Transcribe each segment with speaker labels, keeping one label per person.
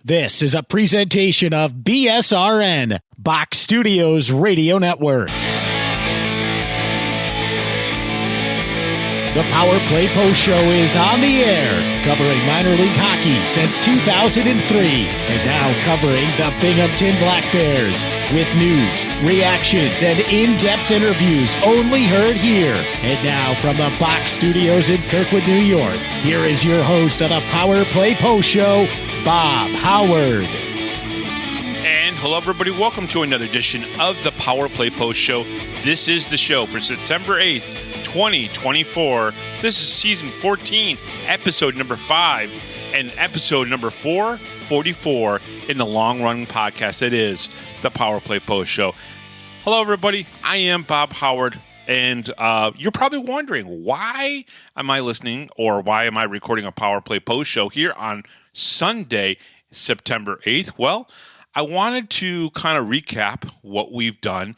Speaker 1: This is a presentation of BSRN, Box Studios Radio Network. The Power Play Post Show is on the air, covering minor league hockey since 2003, and now covering the Binghamton Black Bears with news, reactions, and in-depth interviews only heard here. And now from the Box Studios in Kirkwood, New York, here is your host of the Power Play Post Show, Bob Howard.
Speaker 2: And hello, everybody. Welcome to another edition of the Power Play Post Show. This is the show for September 8th, 2024. This is season 14, episode number 5, and episode number 444 in the long-running podcast that is the Power Play Post Show. Hello, everybody. I am Bob Howard, and you're probably wondering, why am I listening or why am I recording a Power Play Post Show here on Sunday, September 8th? Well, I wanted to kind of recap what we've done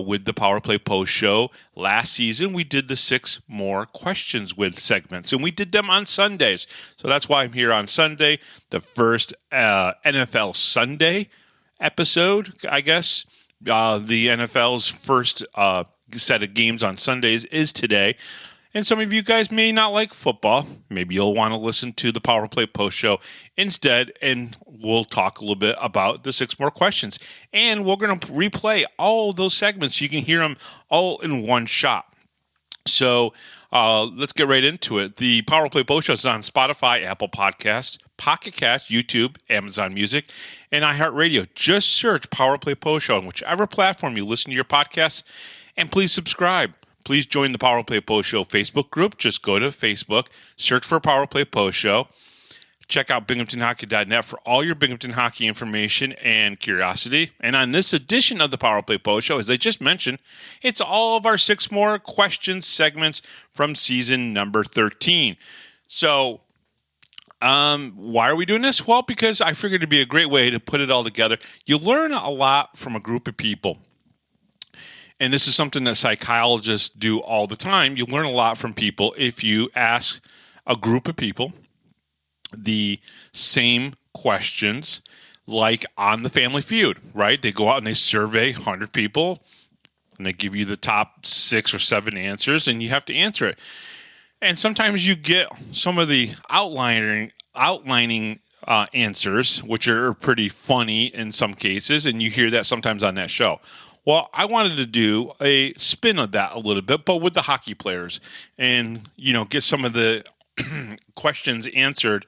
Speaker 2: with the Power Play Post Show. Last season, we did the 6 More Questions With segments, and we did them on Sundays. So that's why I'm here on Sunday, the first NFL Sunday episode, I guess. The NFL's first set of games on Sundays is today. And some of you guys may not like football. Maybe you'll want to listen to the Power Play Post Show instead, and we'll talk a little bit about the 6 More Questions. And we're going to replay all those segments so you can hear them all in one shot. So let's get right into it. The Power Play Post Show is on Spotify, Apple Podcasts, Pocket Cast, YouTube, Amazon Music, and iHeartRadio. Just search Power Play Post Show on whichever platform you listen to your podcasts, and please subscribe. Please join the Power Play Post Show Facebook group. Just go to Facebook, search for Power Play Post Show. Check out BinghamtonHockey.net for all your Binghamton hockey information and curiosity. And on this edition of the Power Play Post Show, as I just mentioned, it's all of our 6 More Questions segments from season number 13. So, why are we doing this? Well, because I figured it'd be a great way to put it all together. You learn a lot from a group of people. And this is something that psychologists do all the time. You learn a lot from people if you ask a group of people the same questions, like on the Family Feud, right? They go out and they survey 100 people, and they give you the top 6 or 7 answers, and you have to answer it. And sometimes you get some of the outlining answers, which are pretty funny in some cases, and you hear that sometimes on that show. Well, I wanted to do a spin of that a little bit, but with the hockey players, and get some of the questions answered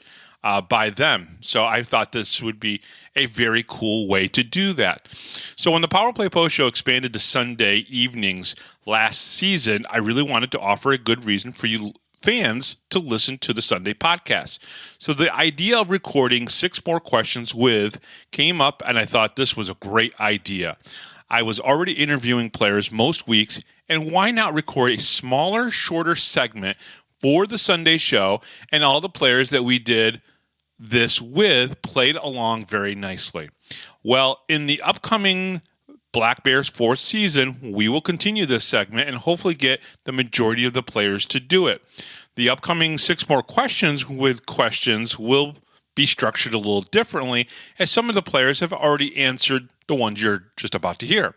Speaker 2: by them. So I thought this would be a very cool way to do that. So when the Power Play Post Show expanded to Sunday evenings last season, I really wanted to offer a good reason for you fans to listen to the Sunday podcast. So the idea of recording 6 More Questions With came up, and I thought this was a great idea. I was already interviewing players most weeks, and why not record a smaller, shorter segment for the Sunday show, and all the players that we did this with played along very nicely. Well, in the upcoming Black Bears 4th season, we will continue this segment and hopefully get the majority of the players to do it. The upcoming 6 More Questions With questions will be structured a little differently, as some of the players have already answered the ones you're just about to hear.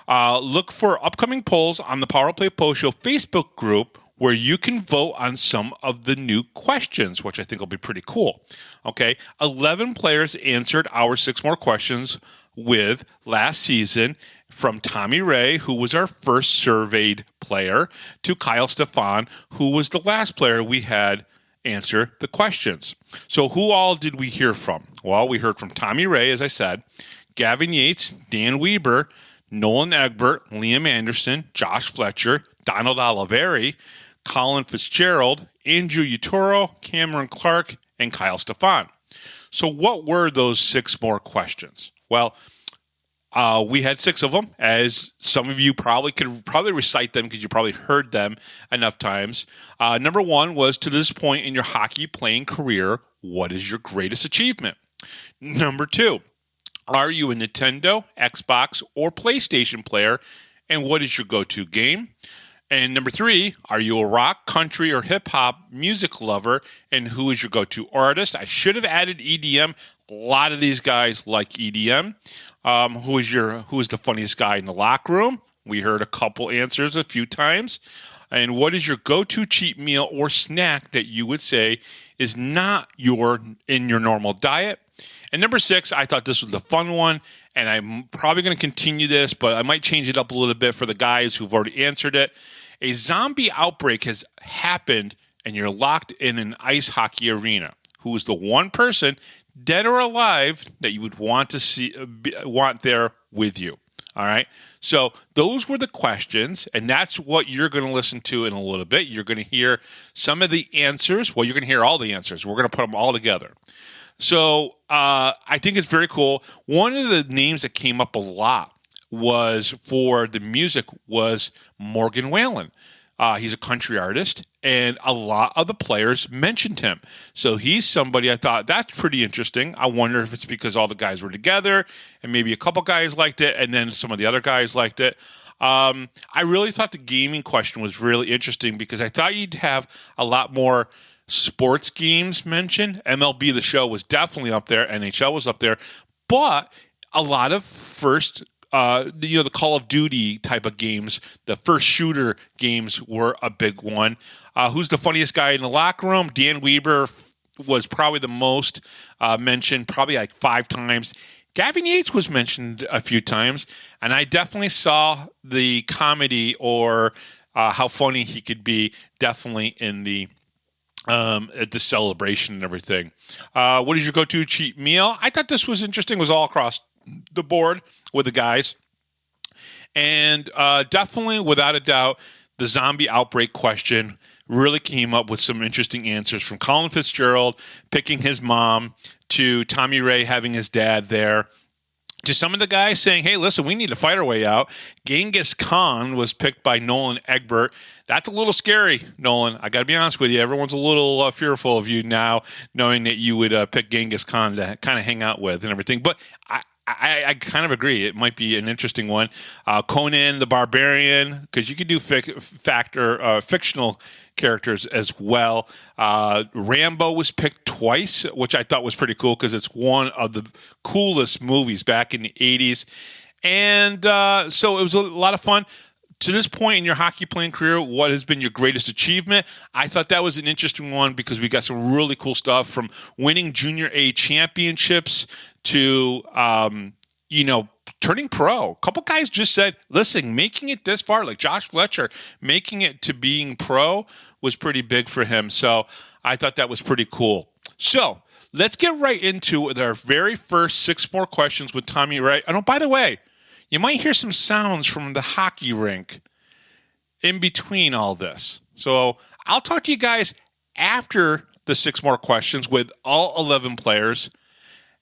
Speaker 2: Look for upcoming polls on the Power Play Post Show Facebook group, where you can vote on some of the new questions, which I think will be pretty cool. Okay, 11 players answered our 6 More Questions With last season, from Tommy Wray, who was our first surveyed player, to Kyle Stephan, who was the last player we had answer the questions. So who all did we hear from? Well, we heard from Tommy Wray, as I said, Gavin Yates, Dan Weber, Nolan Egbert, Liam Anderson, Josh Fletcher, Donald Olivieri, Colin Fitzgerald, Andrew Utoro, Cameron Clark, and Kyle Stephan. So what were those 6 more questions? Well, we had 6 of them, as some of you could recite them because you probably heard them enough times. Number 1 was, to this point in your hockey playing career, what is your greatest achievement? Number 2, are you a Nintendo, Xbox, or PlayStation player, and what is your go-to game? And number 3, are you a rock, country, or hip-hop music lover? And who is your go-to artist? I should have added EDM. A lot of these guys like EDM. Who is the funniest guy in the locker room? We heard a couple answers a few times. And what is your go-to cheat meal or snack that you would say is not in your normal diet? And number 6, I thought this was the fun one, and I'm probably going to continue this, but I might change it up a little bit for the guys who've already answered it. A zombie outbreak has happened, and you're locked in an ice hockey arena. Who is the one person, dead or alive, that you would want there with you? All right. So those were the questions, and that's what you're going to listen to in a little bit. You're going to hear some of the answers. Well, you're going to hear all the answers. We're going to put them all together. So I think it's very cool. One of the names that came up a lot for the music was Morgan Wallen. He's a country artist, and a lot of the players mentioned him. So he's somebody I thought, that's pretty interesting. I wonder if it's because all the guys were together, and maybe a couple guys liked it, and then some of the other guys liked it. I really thought the gaming question was really interesting because I thought you'd have a lot more sports games mentioned. MLB The Show was definitely up there. NHL was up there. But a lot of the Call of Duty type of games, the first shooter games were a big one. Who's the funniest guy in the locker room? Dan Weber was probably the most mentioned, probably like 5 times. Gavin Yates was mentioned a few times, and I definitely saw the comedy or how funny he could be definitely in the celebration and everything. What is your go-to cheat meal? I thought this was interesting. It was all across the board with the guys. And definitely, without a doubt, the zombie outbreak question really came up with some interesting answers, from Colin Fitzgerald picking his mom to Tommy Wray having his dad there, to some of the guys saying, hey, listen, we need to fight our way out. Genghis Khan was picked by Nolan Egbert. That's a little scary, Nolan. I got to be honest with you. Everyone's a little fearful of you now, knowing that you would pick Genghis Khan to kind of hang out with and everything. But I kind of agree. It might be an interesting one. Conan the Barbarian, because you could do fictional characters as well. Rambo was picked twice, which I thought was pretty cool because it's one of the coolest movies back in the 80s. And so it was a lot of fun. To this point in your hockey playing career, what has been your greatest achievement? I thought that was an interesting one because we got some really cool stuff, from winning Junior A championships to, turning pro. A couple guys just said, listen, making it this far, like Josh Fletcher, making it to being pro was pretty big for him. So I thought that was pretty cool. So let's get right into our very first 6 more questions with Tommy Wray. Oh, by the way, you might hear some sounds from the hockey rink in between all this. So I'll talk to you guys after the 6 more questions with all 11 players,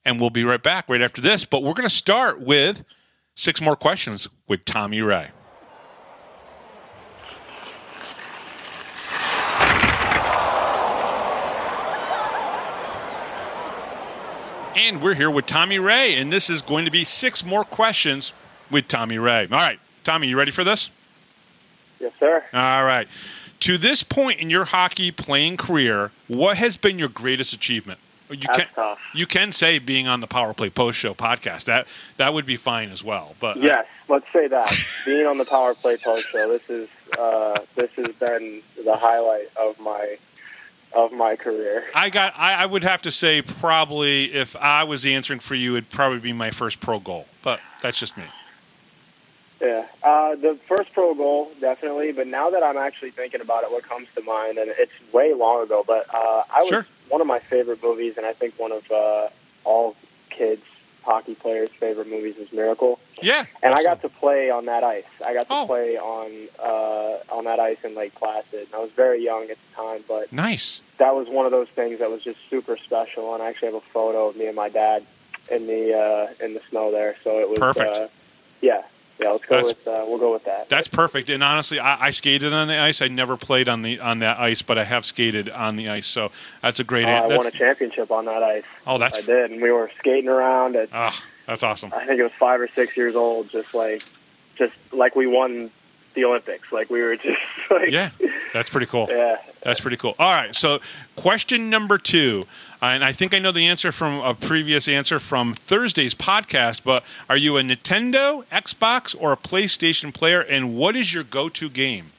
Speaker 2: and we'll be right back right after this. But we're going to start with 6 more questions with Tommy Wray. And we're here with Tommy Wray, and this is going to be 6 more questions with Tommy Wray. All right, Tommy, you ready for this?
Speaker 3: Yes, sir.
Speaker 2: All right. To this point in your hockey playing career, what has been your greatest achievement?
Speaker 3: Tough.
Speaker 2: You can say being on the Power Play Post Show podcast. That would be fine as well. But
Speaker 3: yes, let's say that. Being on the Power Play Post Show, this has been the highlight of my career.
Speaker 2: I would have to say, probably if I was answering for you, it'd probably be my first pro goal. But that's just me.
Speaker 3: Yeah, the first pro goal, definitely. But now that I'm actually thinking about it, what comes to mind, and it's way long ago, but
Speaker 2: Sure.
Speaker 3: One of my favorite movies, and I think one of all kids' hockey players' favorite movies is Miracle.
Speaker 2: Yeah.
Speaker 3: And
Speaker 2: absolutely.
Speaker 3: I got to play on that ice. I got to play on that ice in Lake Placid. I was very young at the time, but
Speaker 2: Nice.
Speaker 3: That was one of those things that was just super special. And I actually have a photo of me and my dad in the snow there. So it was
Speaker 2: perfect.
Speaker 3: Yeah, we'll go with that.
Speaker 2: That's perfect. And honestly, I skated on the ice. I never played on that ice, but I have skated on the ice. So that's a great.
Speaker 3: I won a championship on that ice.
Speaker 2: Oh, I
Speaker 3: did, and we were skating around at.
Speaker 2: Oh, that's awesome.
Speaker 3: I think it was 5 or 6 years old, just like we won the Olympics. Like, we were just like...
Speaker 2: Yeah, that's pretty cool.
Speaker 3: Yeah.
Speaker 2: That's pretty cool. All right, so question number 2, and I think I know the answer from a previous answer from Thursday's podcast, but are you a Nintendo, Xbox, or a PlayStation player, and what is your go-to game?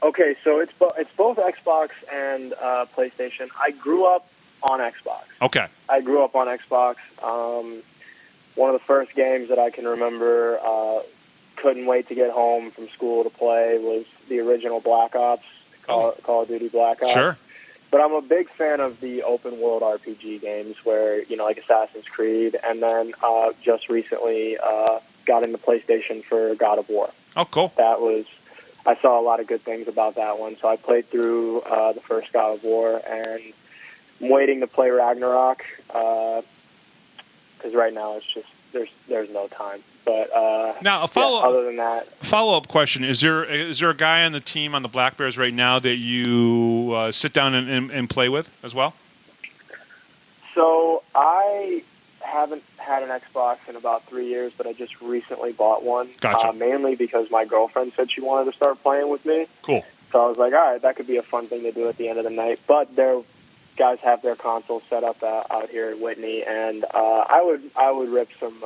Speaker 3: Okay, so it's both Xbox and PlayStation. I grew up on Xbox.
Speaker 2: Okay.
Speaker 3: I grew up on Xbox. One of the first games that I can remember, couldn't wait to get home from school to play, was the original Black Ops, Call of Duty Black Ops.
Speaker 2: Sure.
Speaker 3: But I'm a big fan of the open world RPG games where, like Assassin's Creed, and then just recently got into PlayStation for God of War.
Speaker 2: Oh, cool.
Speaker 3: I saw a lot of good things about that one, so I played through the first God of War, and I'm waiting to play Ragnarok, because right now it's just, there's no time. But
Speaker 2: now
Speaker 3: other than that,
Speaker 2: follow-up question: Is there a guy on the team on the Black Bears right now that you sit down and play with as well?
Speaker 3: So I haven't had an Xbox in about 3 years, but I just recently bought one.
Speaker 2: Gotcha.
Speaker 3: Mainly because my girlfriend said she wanted to start playing with me.
Speaker 2: Cool.
Speaker 3: So I was like, all right, that could be a fun thing to do at the end of the night. But guys have their consoles set up out here in Whitney, and I would rip some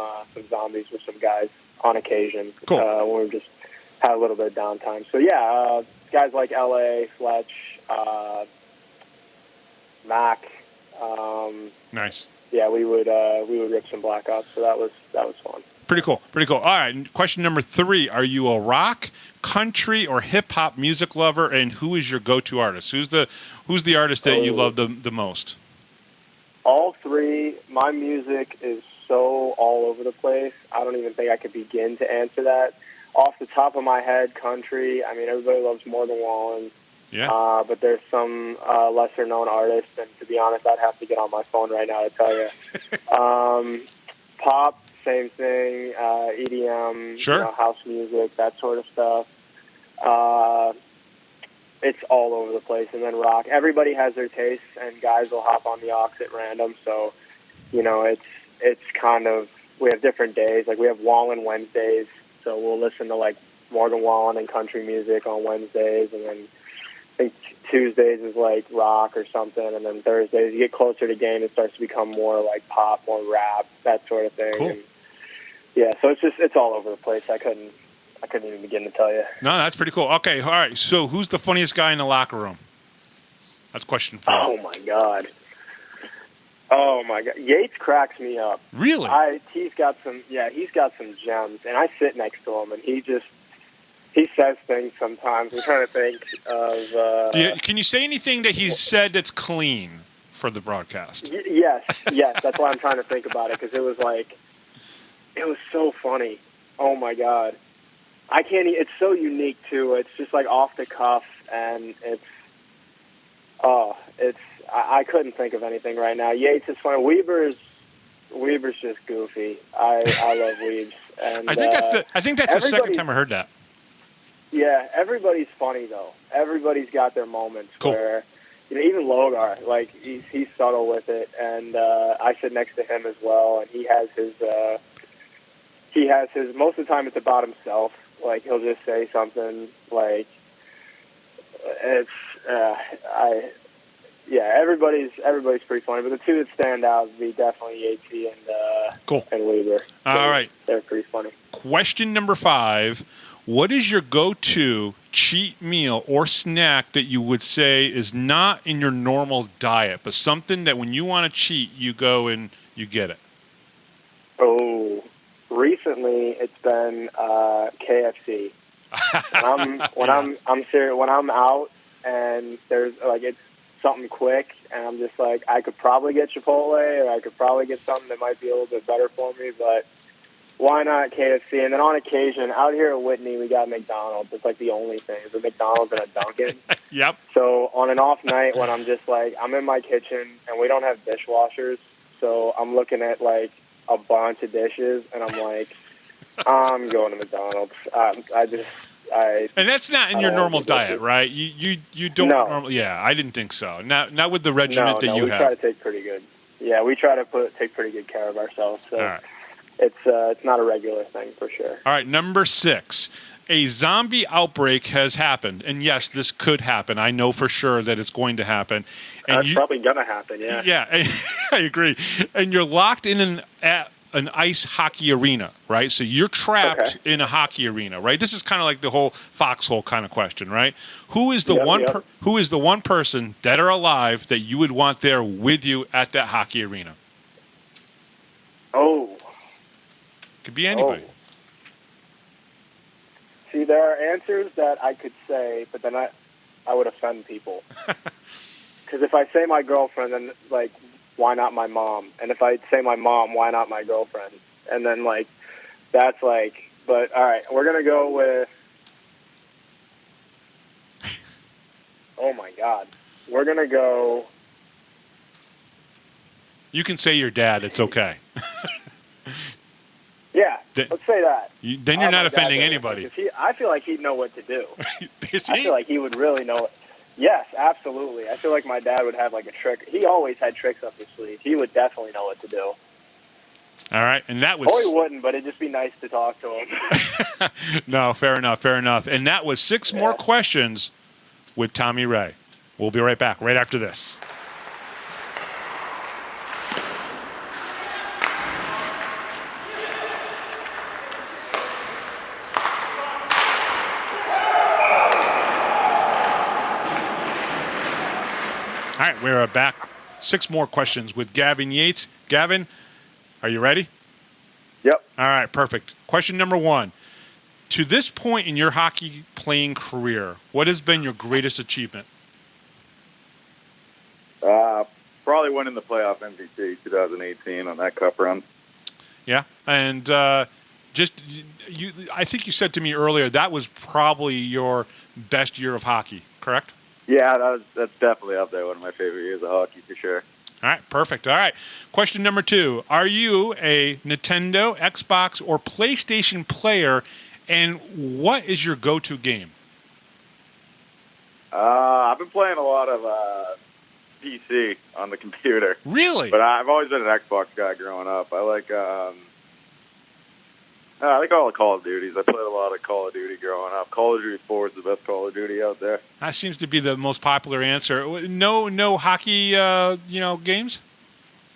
Speaker 3: zombies with some guys on occasion.
Speaker 2: Cool.
Speaker 3: When we just had a little bit of downtime. So yeah, guys like LA, Fletch, Mac.
Speaker 2: Nice.
Speaker 3: Yeah, we would rip some Black Ops. So that was fun.
Speaker 2: Pretty cool. All right. Question number 3: Are you a rock, country, or hip hop music lover? And who is your go-to artist? Who's the artist that you love the most?
Speaker 3: All three. My music is so all over the place. I don't even think I could begin to answer that. Off the top of my head, country. I mean, everybody loves Morgan Wallen.
Speaker 2: Yeah.
Speaker 3: But there's some lesser-known artists, and to be honest, I'd have to get on my phone right now to tell you. Pop. Same thing, EDM,
Speaker 2: sure.
Speaker 3: House music, that sort of stuff. It's all over the place. And then rock. Everybody has their tastes, and guys will hop on the aux at random. So, it's kind of, we have different days. Like, we have Wallen Wednesdays, so we'll listen to, like, Morgan Wallen and country music on Wednesdays, and then I think Tuesdays is, like, rock or something, and then Thursdays, you get closer to game, it starts to become more, like, pop, more rap, that sort of thing.
Speaker 2: Cool.
Speaker 3: And, yeah, so it's all over the place. I couldn't even begin to tell you.
Speaker 2: No, that's pretty cool. Okay, all right. So, who's the funniest guy in the locker room? That's question 4.
Speaker 3: Oh my god. Yates cracks me up.
Speaker 2: Really?
Speaker 3: He's got some gems, and I sit next to him, and he says things sometimes. I'm trying to think of.
Speaker 2: Can you say anything that he's said that's clean for the broadcast?
Speaker 3: Yes. That's why I'm trying to think about it, because it was so funny. Oh my god, I can't. It's so unique too. It's just like off the cuff, and I couldn't think of anything right now. Yates is funny. Weber's just goofy. I love Weebs. And
Speaker 2: I think that's the second time I heard that.
Speaker 3: Yeah, everybody's funny though. Everybody's got their moments
Speaker 2: cool.
Speaker 3: where, even Logar, like he's subtle with it, and I sit next to him as well, and he has his. Most of the time it's about himself. Like, he'll just say something like, everybody's pretty funny, but the two that stand out would be definitely Yatesy and Weber.
Speaker 2: All right.
Speaker 3: They're pretty funny.
Speaker 2: Question number 5. What is your go-to cheat meal or snack that you would say is not in your normal diet, but something that when you want to cheat, you go and you get it?
Speaker 3: Oh, recently it's been KFC. I'm serious. When I'm out and there's it's something quick, and I'm just like, I could probably get Chipotle, or I could probably get something that might be a little bit better for me, but why not KFC? And then on occasion, out here at Whitney, we got McDonald's. It's like the only thing. It's a McDonald's and a Dunkin'.
Speaker 2: Yep.
Speaker 3: So on an off night when I'm just like, I'm in my kitchen and we don't have dishwashers, so I'm looking at like a bunch of dishes, and I'm like, I'm going to McDonald's.
Speaker 2: And that's not in your normal diet, right? You don't normally. Yeah, I didn't think so. Not with the regiment that you have.
Speaker 3: We try to take pretty good. Yeah, we try to take pretty good care of ourselves. So.
Speaker 2: All right.
Speaker 3: it's not a regular thing for sure.
Speaker 2: All right, number 6. A zombie outbreak has happened. And yes, this could happen. I know for sure that it's going to happen. And
Speaker 3: That's probably going to happen, yeah.
Speaker 2: Yeah, I agree. And you're locked in an ice hockey arena, right? So you're trapped in a hockey arena, right? This is kind of like the whole foxhole kind of question, right? Who is the who is the one person, dead or alive, that you would want there with you at that hockey arena?
Speaker 3: Oh.
Speaker 2: Could be anybody.
Speaker 3: Oh. See, there are answers that I could say, but then I would offend people. Because if I say my girlfriend, then, like, why not my mom? And if I say my mom, why not my girlfriend? And then, like, that's like, but, all right, we're going to go with, oh, my God. We're going to go.
Speaker 2: You can say your dad. It's okay.
Speaker 3: Yeah, let's say that.
Speaker 2: Then you're not offending anybody.
Speaker 3: I feel like he'd know what to do.
Speaker 2: I
Speaker 3: feel like he would really know it. Yes, absolutely. I feel like my dad would have like a trick. He always had tricks up his sleeve. He would definitely know what to do.
Speaker 2: All right, and that was...
Speaker 3: Oh, he wouldn't, but it'd just be nice to talk to him.
Speaker 2: No, fair enough. And that was 6 more questions with Tommy Wray. We'll be right back right after this. All right, we're back. 6 more questions with Gavin Yates. Gavin, are you ready?
Speaker 3: Yep.
Speaker 2: All right, perfect. Question number 1. To this point in your hockey playing career, what has been your greatest achievement?
Speaker 4: Probably winning the playoff MVP 2018 on that cup run.
Speaker 2: Yeah, and I think you said to me earlier that was probably your best year of hockey, correct?
Speaker 4: Yeah, that's definitely up there. One of my favorite years of hockey for sure.
Speaker 2: All right, perfect. All right. Question number 2. Are you a Nintendo, Xbox, or PlayStation player, and what is your go-to game?
Speaker 4: I've been playing a lot of PC on the computer.
Speaker 2: Really?
Speaker 4: But I've always been an Xbox guy growing up. I like all the Call of Duties. I played a lot of Call of Duty growing up. Call of Duty 4 is the best Call of Duty out there.
Speaker 2: That seems to be the most popular answer. No hockey, games?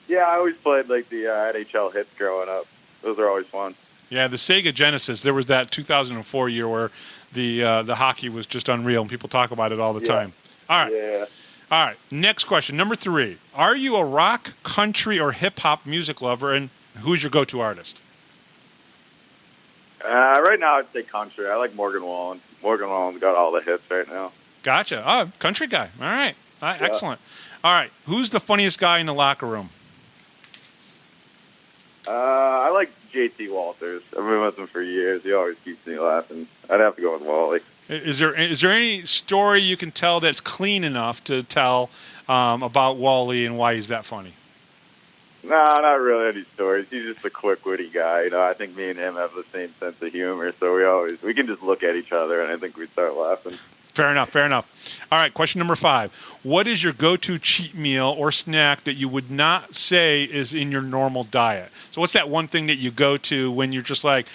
Speaker 4: Yeah, I always played like the NHL hits growing up. Those are always fun.
Speaker 2: Yeah, the Sega Genesis. There was that 2004 year where the hockey was just unreal, and people talk about it all the time. All right.
Speaker 4: Yeah.
Speaker 2: All right. Next question, number 3. Are you a rock, country, or hip hop music lover, and who's your go-to artist?
Speaker 4: Right now, I'd say country. I like Morgan Wallen. Morgan Wallen's got all the hits right now.
Speaker 2: Gotcha. Oh, country guy. All right. Excellent. All right. Who's the funniest guy in the locker room?
Speaker 4: I like JT Walters. I've been with him for years. He always keeps me laughing. I'd have to go with Wally.
Speaker 2: Is there any story you can tell that's clean enough to tell about Wally and why he's that funny?
Speaker 4: No, not really any stories. He's just a quick, witty guy. I think me and him have the same sense of humor, so we can just look at each other, and I think we start laughing.
Speaker 2: Fair enough. All right, question number 5. What is your go-to cheat meal or snack that you would not say is in your normal diet? So what's that one thing that you go to when you're just like,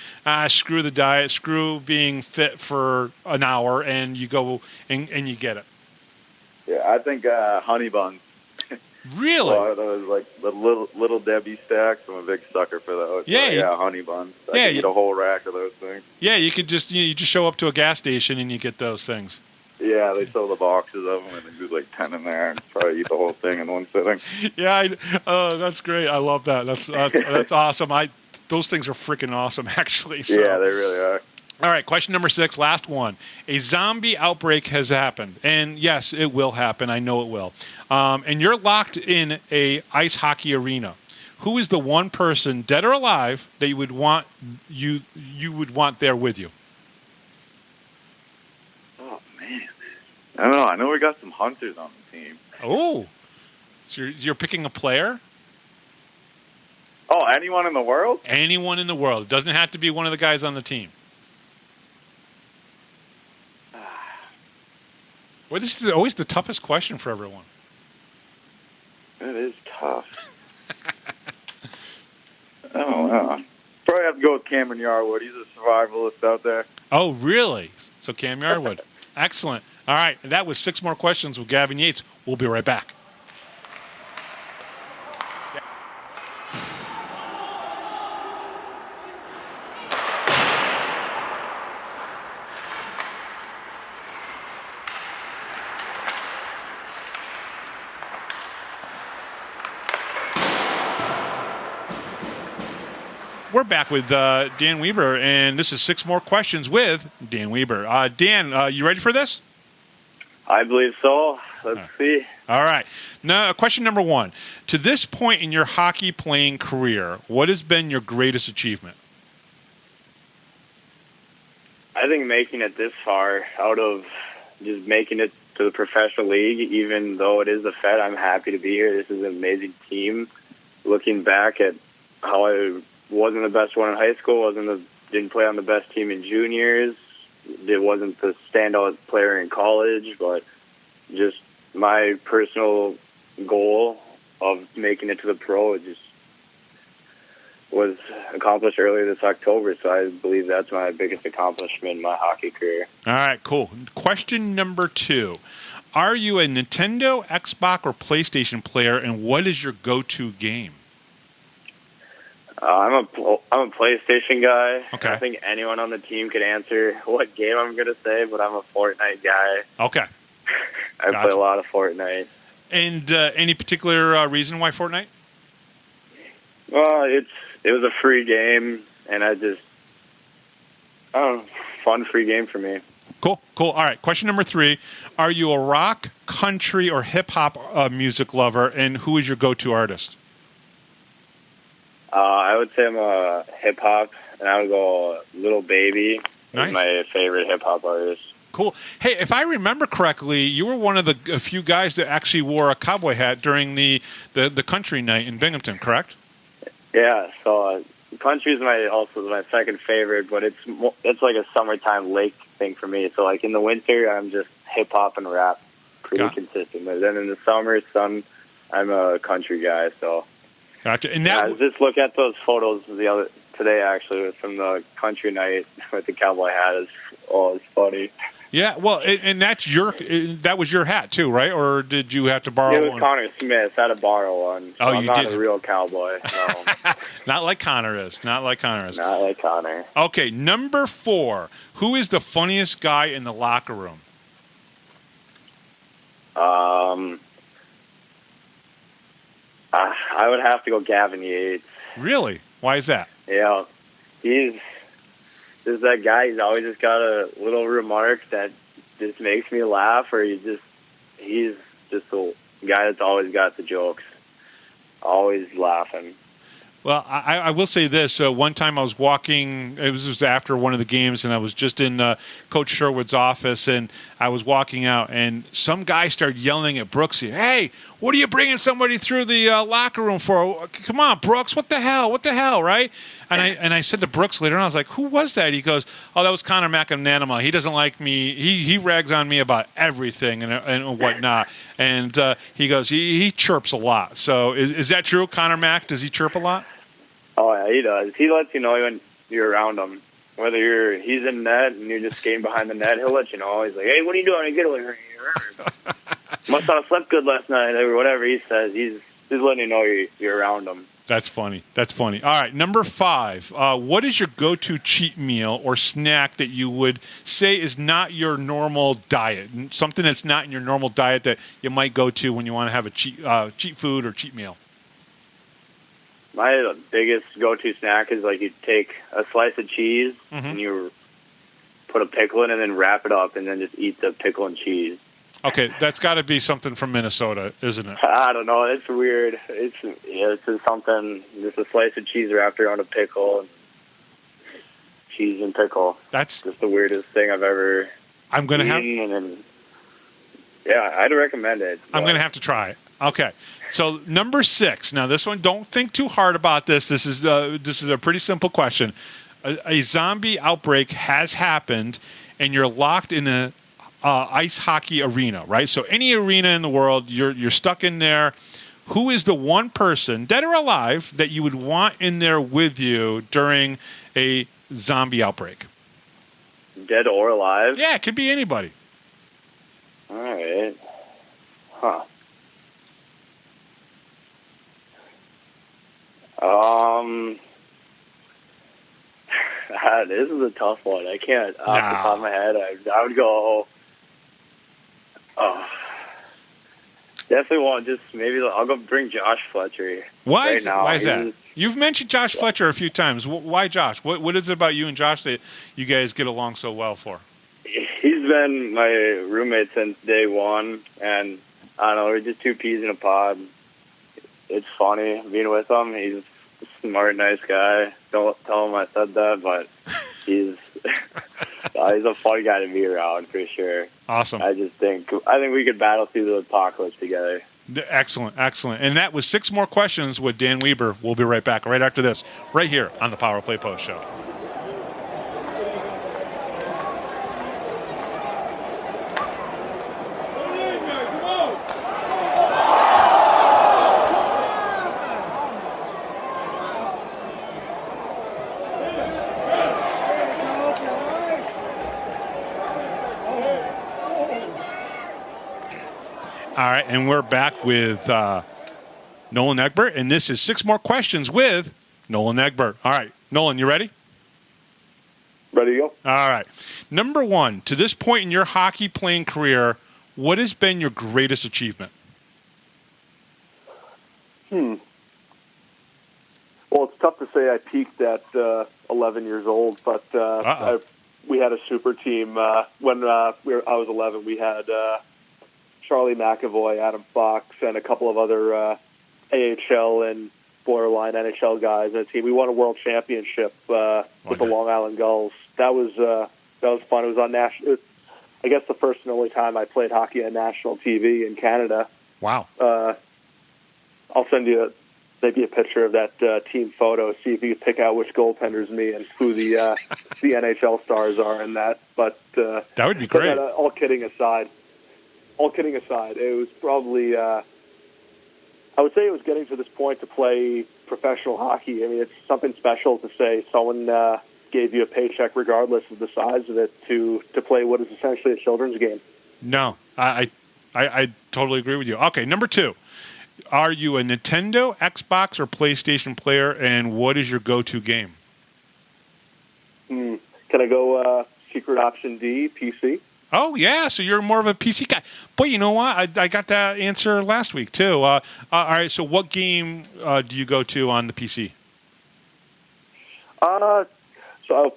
Speaker 2: screw the diet, screw being fit for an hour, and you go and you get it?
Speaker 4: Yeah, I think honey buns.
Speaker 2: Really?
Speaker 4: A lot of those, like the little Debbie stacks. I'm a big sucker for those.
Speaker 2: Yeah,
Speaker 4: honey buns. I can eat a whole rack of those things.
Speaker 2: Yeah, you could just show up to a gas station and you get those things.
Speaker 4: Yeah, they sell the boxes of them, and they do like 10 in there, and probably eat the whole thing in one sitting.
Speaker 2: Yeah, that's great. I love that. That's awesome. Those things are freaking awesome, actually. So.
Speaker 4: Yeah, they really are.
Speaker 2: All right, question number 6, last one. A zombie outbreak has happened. And yes, it will happen. I know it will. And you're locked in a ice hockey arena. Who is the one person, dead or alive, that you would want there with you?
Speaker 4: Oh, man. I don't know. I know we got some hunters on the team.
Speaker 2: Oh. So you're picking a player?
Speaker 4: Oh, anyone in the world?
Speaker 2: Anyone in the world. It doesn't have to be one of the guys on the team. Well, this is always the toughest question for everyone.
Speaker 4: It is tough. I don't know. to go with Cameron Yarwood. He's a survivalist out there.
Speaker 2: Oh, really? So Cam Yarwood. Excellent. All right, that was 6 more questions with Gavin Yates. We'll be right back. We're back with Dan Weber, and this is 6 more questions with Dan Weber. Dan, you ready for this?
Speaker 4: I believe so. Let's see.
Speaker 2: All right. Now, question number 1. To this point in your hockey playing career, what has been your greatest achievement?
Speaker 3: I think making it this far, out of just making it to the professional league, even though it is the Fed, I'm happy to be here. This is an amazing team. Looking back at how I wasn't the best one in high school, didn't play on the best team in juniors. It wasn't the standout player in college, but just my personal goal of making it to the pro, it just was accomplished earlier this October. So I believe that's my biggest accomplishment in my hockey career.
Speaker 2: All right, cool. Question number 2. Are you a Nintendo, Xbox, or PlayStation player, and what is your go-to game?
Speaker 3: I'm a PlayStation guy.
Speaker 2: Okay.
Speaker 3: I think anyone on the team could answer what game I'm going to say, but I'm a Fortnite guy.
Speaker 2: Okay.
Speaker 3: I play a lot of Fortnite.
Speaker 2: And any particular reason why Fortnite?
Speaker 3: Well, it was a free game, and fun free game for me.
Speaker 2: Cool. All right. Question number 3. Are you a rock, country, or hip-hop music lover, and who is your go-to artist?
Speaker 3: I would say I'm a hip-hop, and I would go Lil Baby.
Speaker 2: Nice.
Speaker 3: Is my favorite hip-hop artist.
Speaker 2: Cool. Hey, if I remember correctly, you were one of the few guys that actually wore a cowboy hat during the country night in Binghamton, correct?
Speaker 3: Yeah, so country is my second favorite, but it's like a summertime lake thing for me. So like in the winter, I'm just hip-hop and rap pretty consistent. But then in the summer, sun, I'm a country guy, so...
Speaker 2: Gotcha. And
Speaker 3: I was just looking at those photos today actually from the country night with the cowboy hat. It's funny.
Speaker 2: Yeah, well, and that was your hat too, right? Or did you have to borrow one?
Speaker 3: It was Connor Smith. I had to borrow one. So I'm not a real cowboy. No.
Speaker 2: Not like Connor is. Not like Connor. Okay, number 4. Who is the funniest guy in the locker room?
Speaker 3: I would have to go Gavin Yates.
Speaker 2: Really? Why is that?
Speaker 3: Yeah. He's just that guy. He's always just got a little remark that just makes me laugh, or he's just a guy that's always got the jokes. Always laughing.
Speaker 2: Well, I will say this. One time I was walking, it was after one of the games, and I was just in Coach Sherwood's office, and I was walking out, and some guy started yelling at Brooksy, "Hey, what are you bringing somebody through the locker room for? Come on, Brooks, what the hell, right?" And I said to Brooks later on, I was like, "Who was that?" He goes, "Oh, that was Connor McNanama. He doesn't like me. He rags on me about everything and whatnot." And he goes, he chirps a lot. So is that true, Connor Mac? Does he chirp a lot?
Speaker 3: Oh, yeah, he does. He lets you know when you're around him. Whether he's in net and you're just skating behind the net, he'll let you know. He's like, "Hey, what are you doing? Get away from here." Must not have slept good last night, or whatever he says. He's letting you know you're around him.
Speaker 2: That's funny. All right, number 5. What is your go-to cheat meal or snack that you would say is not your normal diet? Something that's not in your normal diet that you might go to when you want to have a cheat food or cheat meal?
Speaker 3: My biggest go-to snack is like you take a slice of cheese and you put a pickle in it and then wrap it up and then just eat the pickle and cheese.
Speaker 2: Okay, that's got to be something from Minnesota, isn't it?
Speaker 3: I don't know. It's weird. It's just something, just a slice of cheese wrapped around a pickle and cheese and pickle.
Speaker 2: That's
Speaker 3: just the weirdest thing I've ever
Speaker 2: eaten.
Speaker 3: Yeah, I'd recommend it.
Speaker 2: I'm going to have to try it. Okay. So number 6. Now this one, don't think too hard about this. This is a pretty simple question. A zombie outbreak has happened, and you're locked in a ice hockey arena, right? So any arena in the world, you're stuck in there. who is the one person, dead or alive, that you would want in there with you during a zombie outbreak?
Speaker 5: Dead or alive?
Speaker 2: Yeah, it could be anybody.
Speaker 5: All right. Huh. This is a tough one. I can't, off the top of my head, I would go, definitely want I'll go bring Josh Fletcher.
Speaker 2: Why
Speaker 5: right
Speaker 2: is
Speaker 5: now.
Speaker 2: Why is that? You've mentioned Josh Fletcher a few times. Why Josh? What is it about you and Josh that you guys get along so well for?
Speaker 5: He's been my roommate since day one, and I don't know, we're just two peas in a pod. It's funny being with him. He's a smart, nice guy. Don't tell him I said that, but he's a fun guy to be around for sure.
Speaker 2: Awesome.
Speaker 5: I think we could battle through the apocalypse together.
Speaker 2: Excellent. And that was 6 more questions with Dan Weber. We'll be right back right after this, right here on the Power Play Post Show. All right, and we're back with Nolan Egbert, and this is 6 more questions with Nolan Egbert. All right, Nolan, you ready?
Speaker 3: Ready to go.
Speaker 2: All right. Number 1, to this point in your hockey playing career, what has been your greatest achievement?
Speaker 6: Well, it's tough to say I peaked at 11 years old, but we had a super team. When I was 11, we had Charlie McAvoy, Adam Fox, and a couple of other AHL and borderline NHL guys on the team. We won a world championship with the Long Island Gulls. That was fun. It was on national. I guess the first and only time I played hockey on national TV in Canada.
Speaker 2: Wow.
Speaker 6: I'll send you maybe a picture of that team photo. See if you can pick out which goaltender's me and who the NHL stars are in that. But
Speaker 2: that would be great.
Speaker 6: All kidding aside, it was probably, I would say it was getting to this point to play professional hockey. I mean, it's something special to say someone gave you a paycheck regardless of the size of it to play what is essentially a children's game.
Speaker 2: No, I totally agree with you. Okay, number 2. Are you a Nintendo, Xbox, or PlayStation player, and what is your go-to game?
Speaker 6: Can I go secret option D, PC?
Speaker 2: Oh, yeah, so you're more of a PC guy. But you know what? I got that answer last week, too. All right, so what game do you go to on the PC?
Speaker 6: So,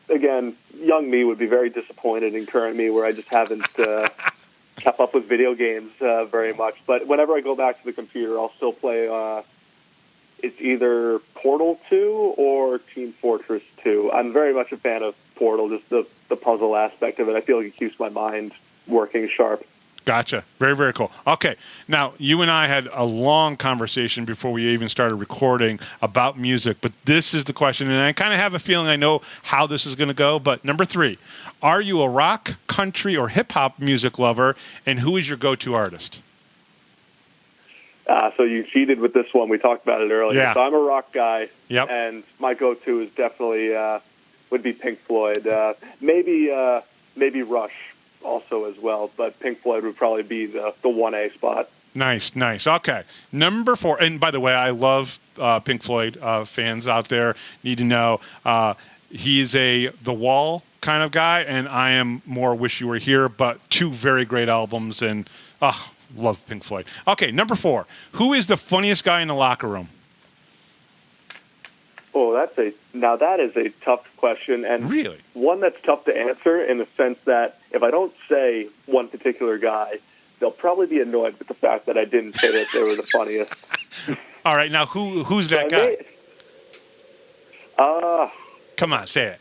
Speaker 6: again, young me would be very disappointed in current me where I just haven't kept up with video games very much. But whenever I go back to the computer, I'll still play it's either Portal 2 or Team Fortress 2. I'm very much a fan of Portal, just the puzzle aspect of it. I feel like it keeps my mind working sharp.
Speaker 2: Gotcha. Very, very cool. Okay. Now, you and I had a long conversation before we even started recording about music, but this is the question, and I kind of have a feeling I know how this is going to go. But number 3, are you a rock, country, or hip-hop music lover, and who is your go-to artist?
Speaker 6: So you cheated with this one. We talked about it earlier.
Speaker 2: Yeah.
Speaker 6: So I'm a rock guy,
Speaker 2: Yep.
Speaker 6: and my go-to is definitely would be Pink Floyd. Maybe Rush also as well, but Pink Floyd would probably be the 1A spot.
Speaker 2: Nice. Okay. Number 4, and by the way, I love Pink Floyd fans out there need to know he's The Wall kind of guy, and I am more Wish You Were Here, but 2 very great albums, and love Pink Floyd. Okay, number 4, who is the funniest guy in the locker room?
Speaker 6: Oh, that is a tough question, and
Speaker 2: really
Speaker 6: one that's tough to answer in the sense that if I don't say one particular guy, they'll probably be annoyed with the fact that I didn't say that they were the funniest.
Speaker 2: All right, now who's that guy? Come on, say it.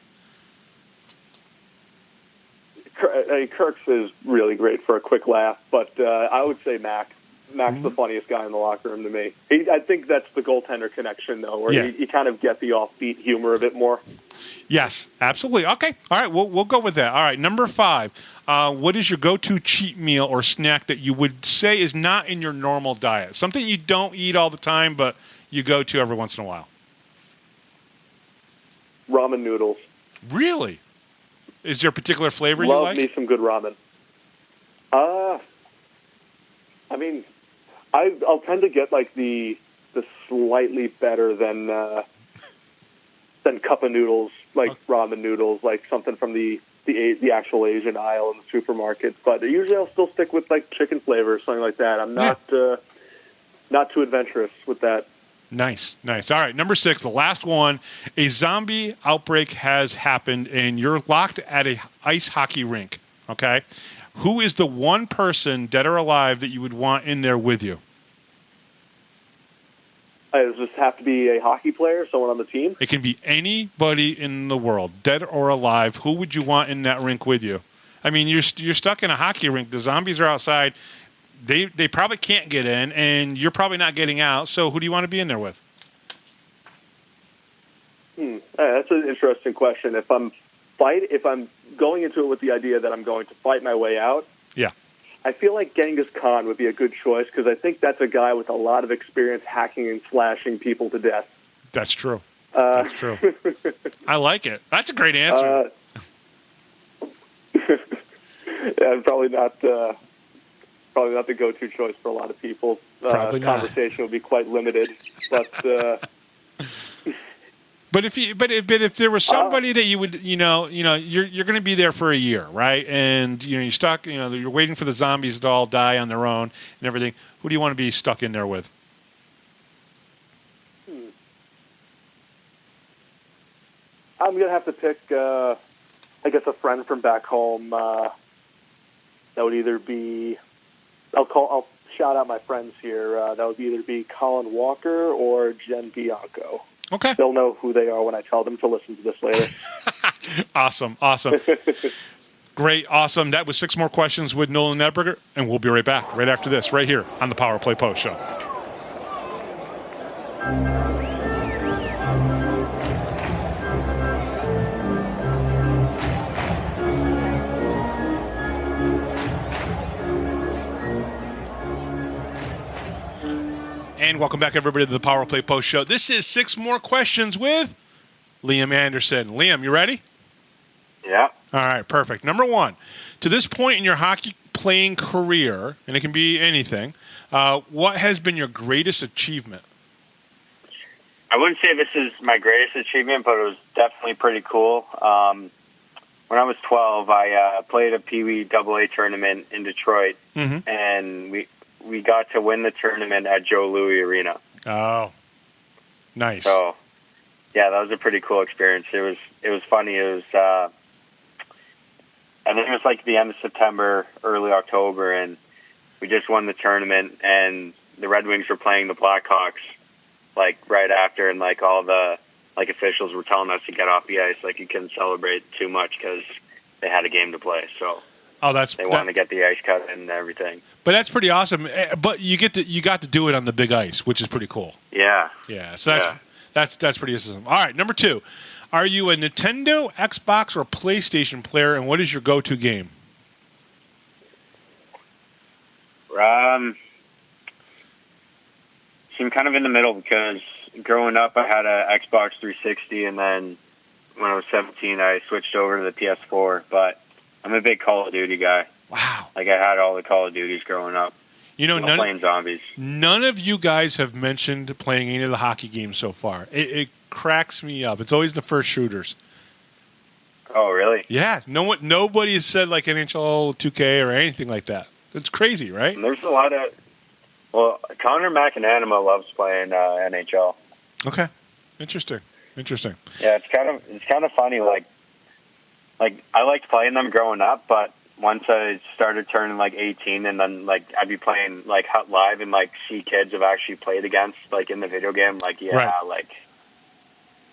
Speaker 6: Kirk's is really great for a quick laugh, but I would say Mac. Mac's the funniest guy in the locker room to me. I think that's the goaltender connection, though, where
Speaker 2: Yeah.
Speaker 6: you kind of get the offbeat humor a bit more.
Speaker 2: Yes, absolutely. Okay. All right. We'll go with that. All right. Number 5. What is your go-to cheat meal or snack that you would say is not in your normal diet? Something you don't eat all the time, but you go to every once in a while.
Speaker 6: Ramen noodles.
Speaker 2: Really? Is there a particular flavor you
Speaker 6: Love
Speaker 2: like?
Speaker 6: me some good ramen. I mean, I'll tend to get like the slightly better than cup of noodles, like ramen noodles, like something from the actual Asian aisle in the supermarket. But usually I'll still stick with like chicken flavor or something like that. I'm not too adventurous with that.
Speaker 2: Nice. All right, number 6, the last one. A zombie outbreak has happened, and you're locked at a ice hockey rink, okay? Who is the one person, dead or alive, that you would want in there with you?
Speaker 6: Does this have to be a hockey player, someone on the team?
Speaker 2: It can be anybody in the world, dead or alive. Who would you want in that rink with you? I mean, you're stuck in a hockey rink. The zombies are outside. They probably can't get in, and you're probably not getting out. So who do you want to be in there with?
Speaker 6: That's an interesting question. If I'm going into it with the idea that I'm going to fight my way out,
Speaker 2: Yeah.
Speaker 6: I feel like Genghis Khan would be a good choice because I think that's a guy with a lot of experience hacking and slashing people to death.
Speaker 2: That's true. That's true. I like it. That's a great answer.
Speaker 6: Yeah, probably not the go-to choice for a lot of people.
Speaker 2: Probably not.
Speaker 6: Conversation would be quite limited, but.
Speaker 2: But if there was somebody that you would, you're going to be there for a year, right? And you're stuck, you're waiting for the zombies to all die on their own and everything. Who do you want to be stuck in there with?
Speaker 6: I'm going to have to pick, I guess, a friend from back home. That would either be, I'll shout out my friends here. That would either be Colin Walker or Jen Bianco.
Speaker 2: Okay.
Speaker 6: They'll know who they are when I tell them to listen to this later.
Speaker 2: Awesome. Great. Awesome. That was 6 more questions with Nolan Egbert, and we'll be right back right after this, right here on the Power Play Post Show. And welcome back, everybody, to the Power Play Post Show. This is 6 more questions with Liam Anderson. Liam, you ready?
Speaker 5: Yeah.
Speaker 2: All right, perfect. Number 1, to this point in your hockey playing career, and it can be anything, what has been your greatest achievement?
Speaker 5: I wouldn't say this is my greatest achievement, but it was definitely pretty cool. When I was 12, I played a Pee Wee AA tournament in Detroit, and we got to win the tournament at Joe Louis Arena.
Speaker 2: Oh, nice.
Speaker 5: So, yeah, that was a pretty cool experience. It was funny. It was, I think it was like the end of September, early October, and we just won the tournament, and the Red Wings were playing the Blackhawks, like, right after, and, like, all the, like, officials were telling us to get off the ice. Like, you couldn't celebrate too much because they had a game to play, so... they wanted to get the ice cut and everything.
Speaker 2: But that's pretty awesome. But you got to do it on the big ice, which is pretty cool.
Speaker 5: Yeah.
Speaker 2: Yeah. So that's pretty awesome. All right, number 2. Are you a Nintendo, Xbox, or PlayStation player, and what is your go-to game?
Speaker 5: I'm kind of in the middle because growing up I had a Xbox 360, and then when I was 17 I switched over to the PS4, but I'm a big Call of Duty guy.
Speaker 2: Wow.
Speaker 5: Like, I had all the Call of Duties growing up. Playing zombies.
Speaker 2: None of you guys have mentioned playing any of the hockey games so far. It cracks me up. It's always the first shooters.
Speaker 5: Oh, really?
Speaker 2: Yeah. Nobody has said, like, NHL 2K or anything like that. It's crazy, right?
Speaker 5: And there's a lot of... Well, Connor McAnanima loves playing NHL.
Speaker 2: Okay. Interesting.
Speaker 5: Yeah, it's kind of funny, like I liked playing them growing up, but once I started turning like 18, and then like I'd be playing like Hut Live and like see kids I've actually played against like in the video game, like like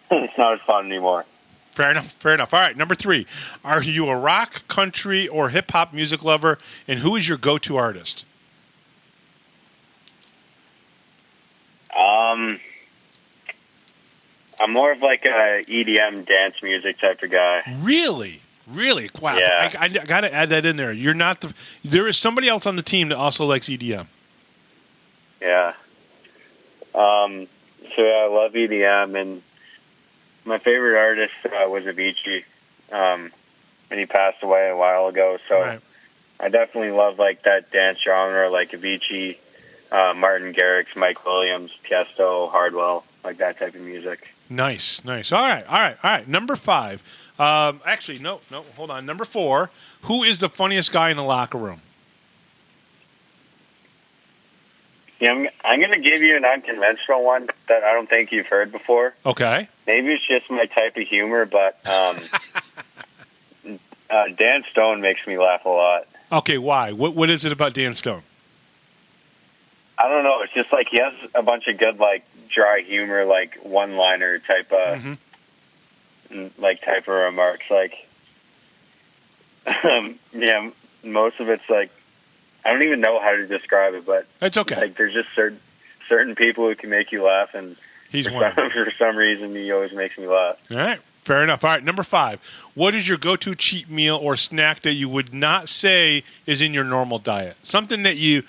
Speaker 5: it's not as fun anymore.
Speaker 2: Fair enough. All right, number 3. Are you a rock, country, or hip hop music lover, and who is your go-to artist?
Speaker 5: I'm more of like a EDM dance music type of guy.
Speaker 2: Really? Wow.
Speaker 5: Yeah.
Speaker 2: I got to add that in there. You're not there is somebody else on the team that also likes EDM.
Speaker 5: Yeah. So I love EDM, and my favorite artist was Avicii, and he passed away a while ago. So
Speaker 2: Right.
Speaker 5: I definitely love like that dance genre, like Avicii, Martin Garrix, Mike Williams, Tiesto, Hardwell, like that type of music.
Speaker 2: Nice. All right. Number 5. Actually, no. Hold on. Number 4. Who is the funniest guy in the locker room?
Speaker 5: Yeah, I'm going to give you an unconventional one that I don't think you've heard before.
Speaker 2: Okay.
Speaker 5: Maybe it's just my type of humor, but Dan Stone makes me laugh a lot.
Speaker 2: Okay, why? What is it about Dan Stone?
Speaker 5: I don't know. It's just like he has a bunch of good, like, dry humor, like one-liner type of, type of remarks. Like, yeah, most of it's like, I don't even know how to describe it, but
Speaker 2: it's okay.
Speaker 5: Like, there's just certain people who can make you laugh, and
Speaker 2: he's one.
Speaker 5: For some reason, he always makes me laugh.
Speaker 2: All right, fair enough. All right, number 5. What is your go-to cheat meal or snack that you would not say is in your normal diet? Something that you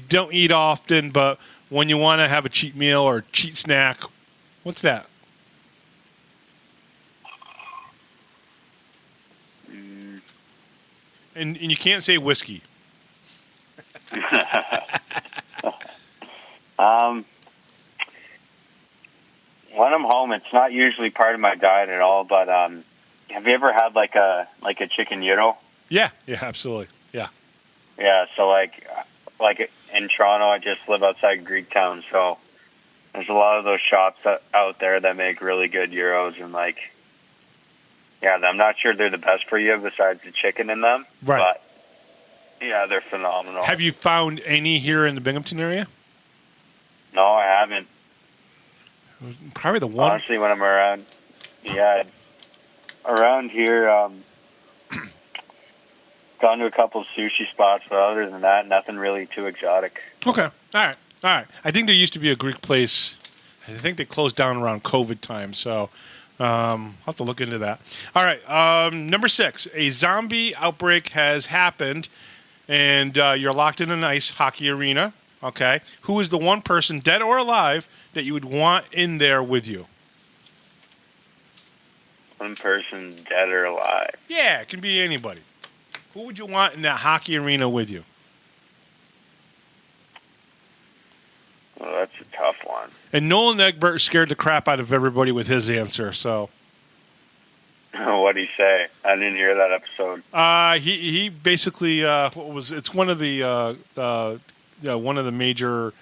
Speaker 2: don't eat often, but when you want to have a cheat meal or cheat snack, what's that? And you can't say whiskey.
Speaker 5: When I'm home, it's not usually part of my diet at all. But have you ever had like a chicken gyro?
Speaker 2: Yeah, absolutely. Yeah.
Speaker 5: Yeah. So like in Toronto, I just live outside Greektown, so there's a lot of those shops out there that make really good gyros, and like, yeah, I'm not sure they're the best for you besides the chicken in them,
Speaker 2: right?
Speaker 5: But yeah, they're phenomenal.
Speaker 2: Have you found any here in the Binghamton area?
Speaker 5: No, I haven't.
Speaker 2: Probably the one.
Speaker 5: Honestly, when I'm around, around here, gone to a couple of sushi spots, but other than that, nothing really too exotic.
Speaker 2: Okay, all right. I think there used to be a Greek place. I think they closed down around COVID time, so I'll have to look into that. All right, number 6. A zombie outbreak has happened, and you're locked in an ice hockey arena. Okay, who is the one person, dead or alive, that you would want in there with you?
Speaker 5: One person, dead or alive?
Speaker 2: Yeah, it can be anybody. Who would you want in that hockey arena with you?
Speaker 5: Well, that's a tough one.
Speaker 2: And Nolan Egbert scared the crap out of everybody with his answer. So,
Speaker 5: what did he say? I didn't hear that episode.
Speaker 2: He basically it's one of the major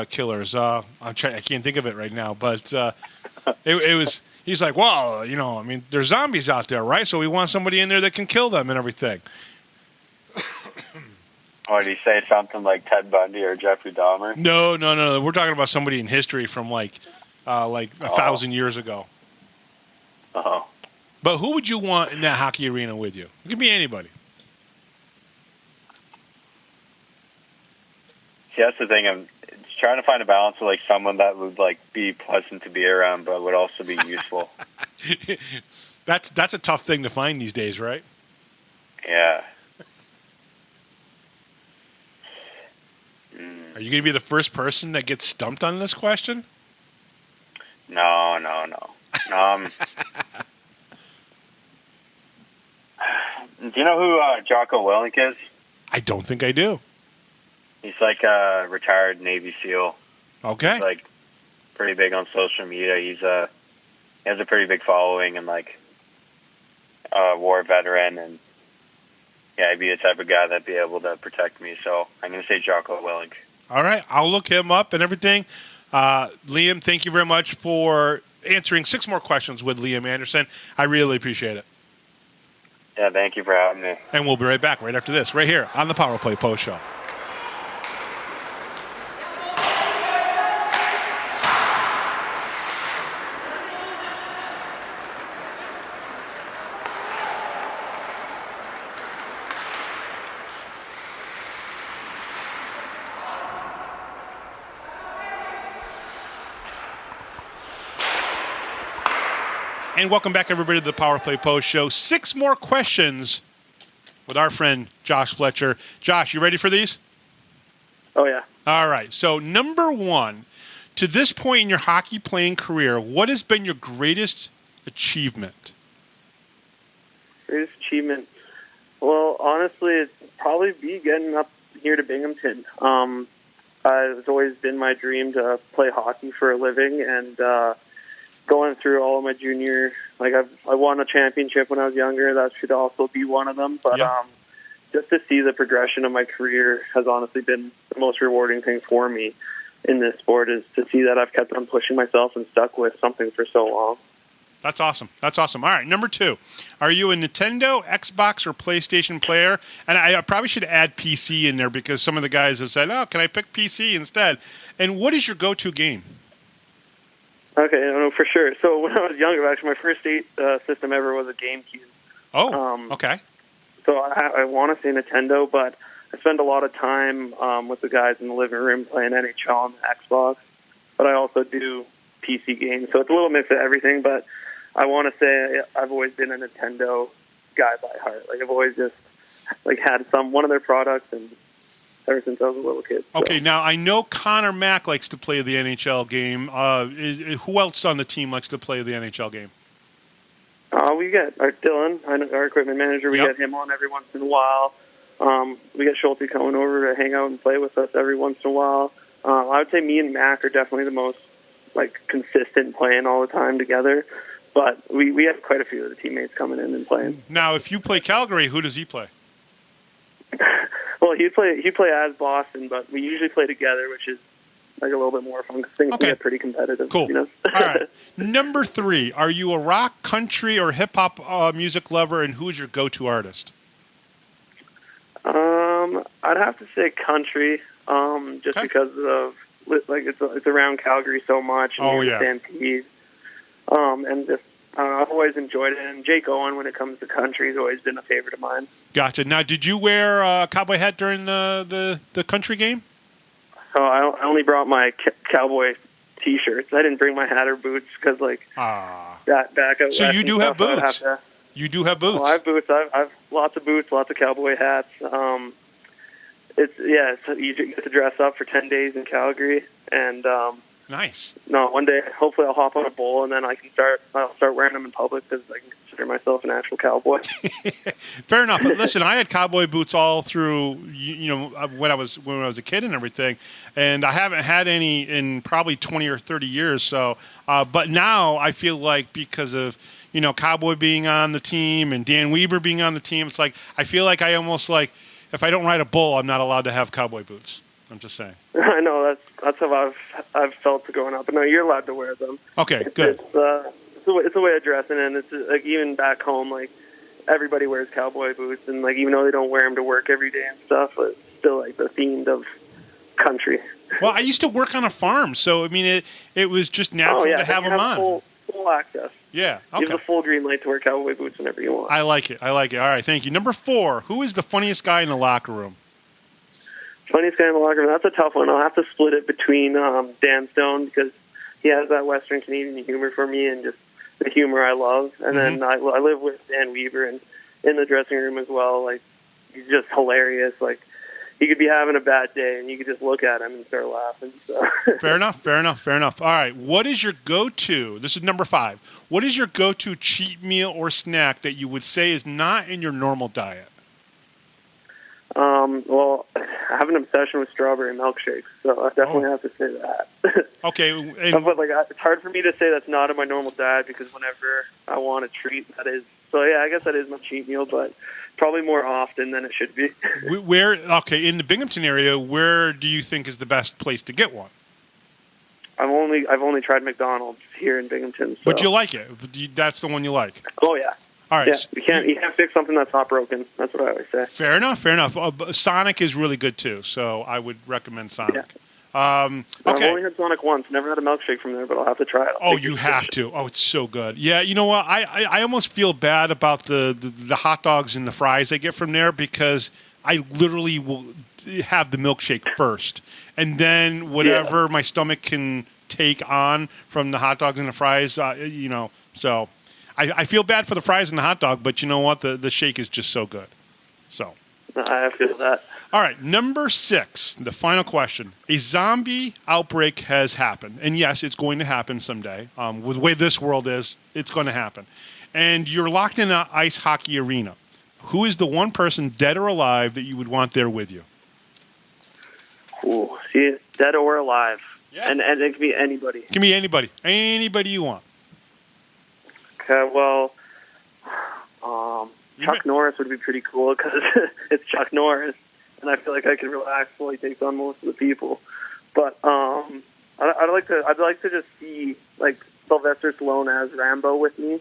Speaker 2: killers. I can't think of it right now, but it was. He's like, well, I mean, there's zombies out there, right? So we want somebody in there that can kill them and everything.
Speaker 5: Or did he say something like Ted Bundy or Jeffrey Dahmer?
Speaker 2: No. We're talking about somebody in history from like 1,000 years ago.
Speaker 5: Oh.
Speaker 2: But who would you want in that hockey arena with you? It could be anybody.
Speaker 5: See, that's the thing. I'm trying to find a balance of like someone that would like be pleasant to be around, but would also be useful.
Speaker 2: That's a tough thing to find these days, right?
Speaker 5: Yeah.
Speaker 2: Are you going to be the first person that gets stumped on this question?
Speaker 5: No. Do you know who Jocko Willink is?
Speaker 2: I don't think I do.
Speaker 5: He's like a retired Navy SEAL.
Speaker 2: Okay.
Speaker 5: He's like pretty big on social media. He has a pretty big following and like war veteran, and yeah, he'd be the type of guy that'd be able to protect me. So I'm going to say Jocko Willink.
Speaker 2: All right, I'll look him up and everything. Liam, thank you very much for answering 6 more questions with Liam Anderson. I really appreciate it.
Speaker 5: Yeah, thank you for having me.
Speaker 2: And we'll be right back right after this, right here on the Power Play Post Show. And welcome back, everybody, to the Power Play Post Show. 6 more questions with our friend Josh Fletcher. Josh, you ready for these?
Speaker 3: Oh, yeah.
Speaker 2: All right. So, number 1, to this point in your hockey playing career, what has been your greatest achievement?
Speaker 3: Greatest achievement? Well, honestly, it'd probably be getting up here to Binghamton. It's always been my dream to play hockey for a living, and going through all of my junior, I won a championship when I was younger. That should also be one of them. But just to see the progression of my career has honestly been the most rewarding thing for me in this sport, is to see that I've kept on pushing myself and stuck with something for so long.
Speaker 2: That's awesome. That's awesome. All right, number 2. Are you a Nintendo, Xbox, or PlayStation player? And I probably should add PC in there because some of the guys have said, oh, can I pick PC instead? And what is your go-to game?
Speaker 3: Okay, no, for sure. So when I was younger, actually, my first system ever was a GameCube.
Speaker 2: Oh, okay.
Speaker 3: So I want to say Nintendo, but I spend a lot of time with the guys in the living room playing NHL on the Xbox. But I also do PC games, so it's a little mix of everything. But I want to say I've always been a Nintendo guy by heart. I've always just had one of their products, and ever since I was a little kid. So.
Speaker 2: Okay, now I know Connor Mack likes to play the NHL game. Who else on the team likes to play the NHL game?
Speaker 3: We get our Dylan, our equipment manager. We get him on every once in a while. We get Schulte coming over to hang out and play with us every once in a while. I would say me and Mac are definitely the most consistent, playing all the time together. But we have quite a few of the teammates coming in and playing.
Speaker 2: Now, if you play Calgary, who does he play?
Speaker 3: Well, he'd play as Boston, but we usually play together, which is a little bit more fun because things can get pretty competitive.
Speaker 2: Cool.
Speaker 3: You know?
Speaker 2: All right. Number 3, are you a rock, country, or hip-hop music lover, and who is your go-to artist?
Speaker 3: I'd have to say country, just because of it's around Calgary so much. And Stampede. And just I've always enjoyed it. And Jake Owen, when it comes to country, has always been a favorite of mine.
Speaker 2: Gotcha. Now, did you wear a cowboy hat during the country game?
Speaker 3: So I only brought my cowboy T-shirts. I didn't bring my hat or boots because back out.
Speaker 2: So you do have boots. You do have boots.
Speaker 3: Well, I have boots. I've lots of boots, lots of cowboy hats. You get to dress up for 10 days in Calgary, and
Speaker 2: nice.
Speaker 3: No, one day hopefully I'll hop on a bull, and then I'll start wearing them in public because I can consider myself an actual cowboy.
Speaker 2: Fair enough. But listen, I had cowboy boots all through when I was a kid and everything, and I haven't had any in probably 20 or 30 years. So, but now I feel like because of Cowboy being on the team and Dan Weber being on the team, it's like I feel like I almost if I don't ride a bull, I'm not allowed to have cowboy boots. I'm just saying.
Speaker 3: I know that's how I've felt growing up. But no, you're allowed to wear them.
Speaker 2: Okay, good.
Speaker 3: It's a way of dressing, and it's even back home, everybody wears cowboy boots, and even though they don't wear them to work every day and stuff, it's still the themed of country.
Speaker 2: Well, I used to work on a farm, so I mean it was just natural to have them on.
Speaker 3: Full access.
Speaker 2: Yeah, okay.
Speaker 3: You have the full green light to wear cowboy boots whenever you want.
Speaker 2: I like it. All right, thank you. Number 4, who is the funniest guy in the locker room?
Speaker 3: Funniest guy in the locker room? That's a tough one. I'll have to split it between Dan Stone because he has that Western Canadian humor for me and just the humor I love. And then I live with Dan Weber and in the dressing room as well. He's just hilarious. He could be having a bad day, and you could just look at him and start laughing. So.
Speaker 2: Fair enough. All right, what is your go-to? This is number 5. What is your go-to cheat meal or snack that you would say is not in your normal diet?
Speaker 3: Well, I have an obsession with strawberry milkshakes, so I definitely have to say that.
Speaker 2: Okay.
Speaker 3: But it's hard for me to say that's not in my normal diet because whenever I want a treat, that is. So yeah, I guess that is my cheat meal, but probably more often than it should be.
Speaker 2: In the Binghamton area, where do you think is the best place to get one?
Speaker 3: I've only tried McDonald's here in Binghamton. So.
Speaker 2: But you like it? That's the one you like?
Speaker 3: Oh yeah.
Speaker 2: All right.
Speaker 3: Yeah, you can't fix something that's not broken. That's what I always say.
Speaker 2: Fair enough. Sonic is really good too, so I would recommend Sonic.
Speaker 3: Yeah.
Speaker 2: Okay.
Speaker 3: I've only had Sonic once. Never had a milkshake from there, but I'll have to try it.
Speaker 2: Oh, you have to. Oh, it's so good. Yeah, you know what? I almost feel bad about the hot dogs and the fries I get from there because I literally will have the milkshake first, and then whatever my stomach can take on from the hot dogs and the fries, So I feel bad for the fries and the hot dog, but you know what? The shake is just so good. So.
Speaker 3: I feel that.
Speaker 2: All right, number 6, the final question. A zombie outbreak has happened. And yes, it's going to happen someday. With the way this world is, it's going to happen. And you're locked in an ice hockey arena. Who is the one person, dead or alive, that you would want there with you?
Speaker 3: Ooh, see, dead or alive.
Speaker 2: Yeah.
Speaker 3: And it can be anybody.
Speaker 2: It can be anybody. Anybody you want.
Speaker 3: Okay, well, Chuck Norris would be pretty cool because it's Chuck Norris, and I feel like I could relax while he takes on most of the people. But I'd like to just see like Sylvester Stallone as Rambo with me.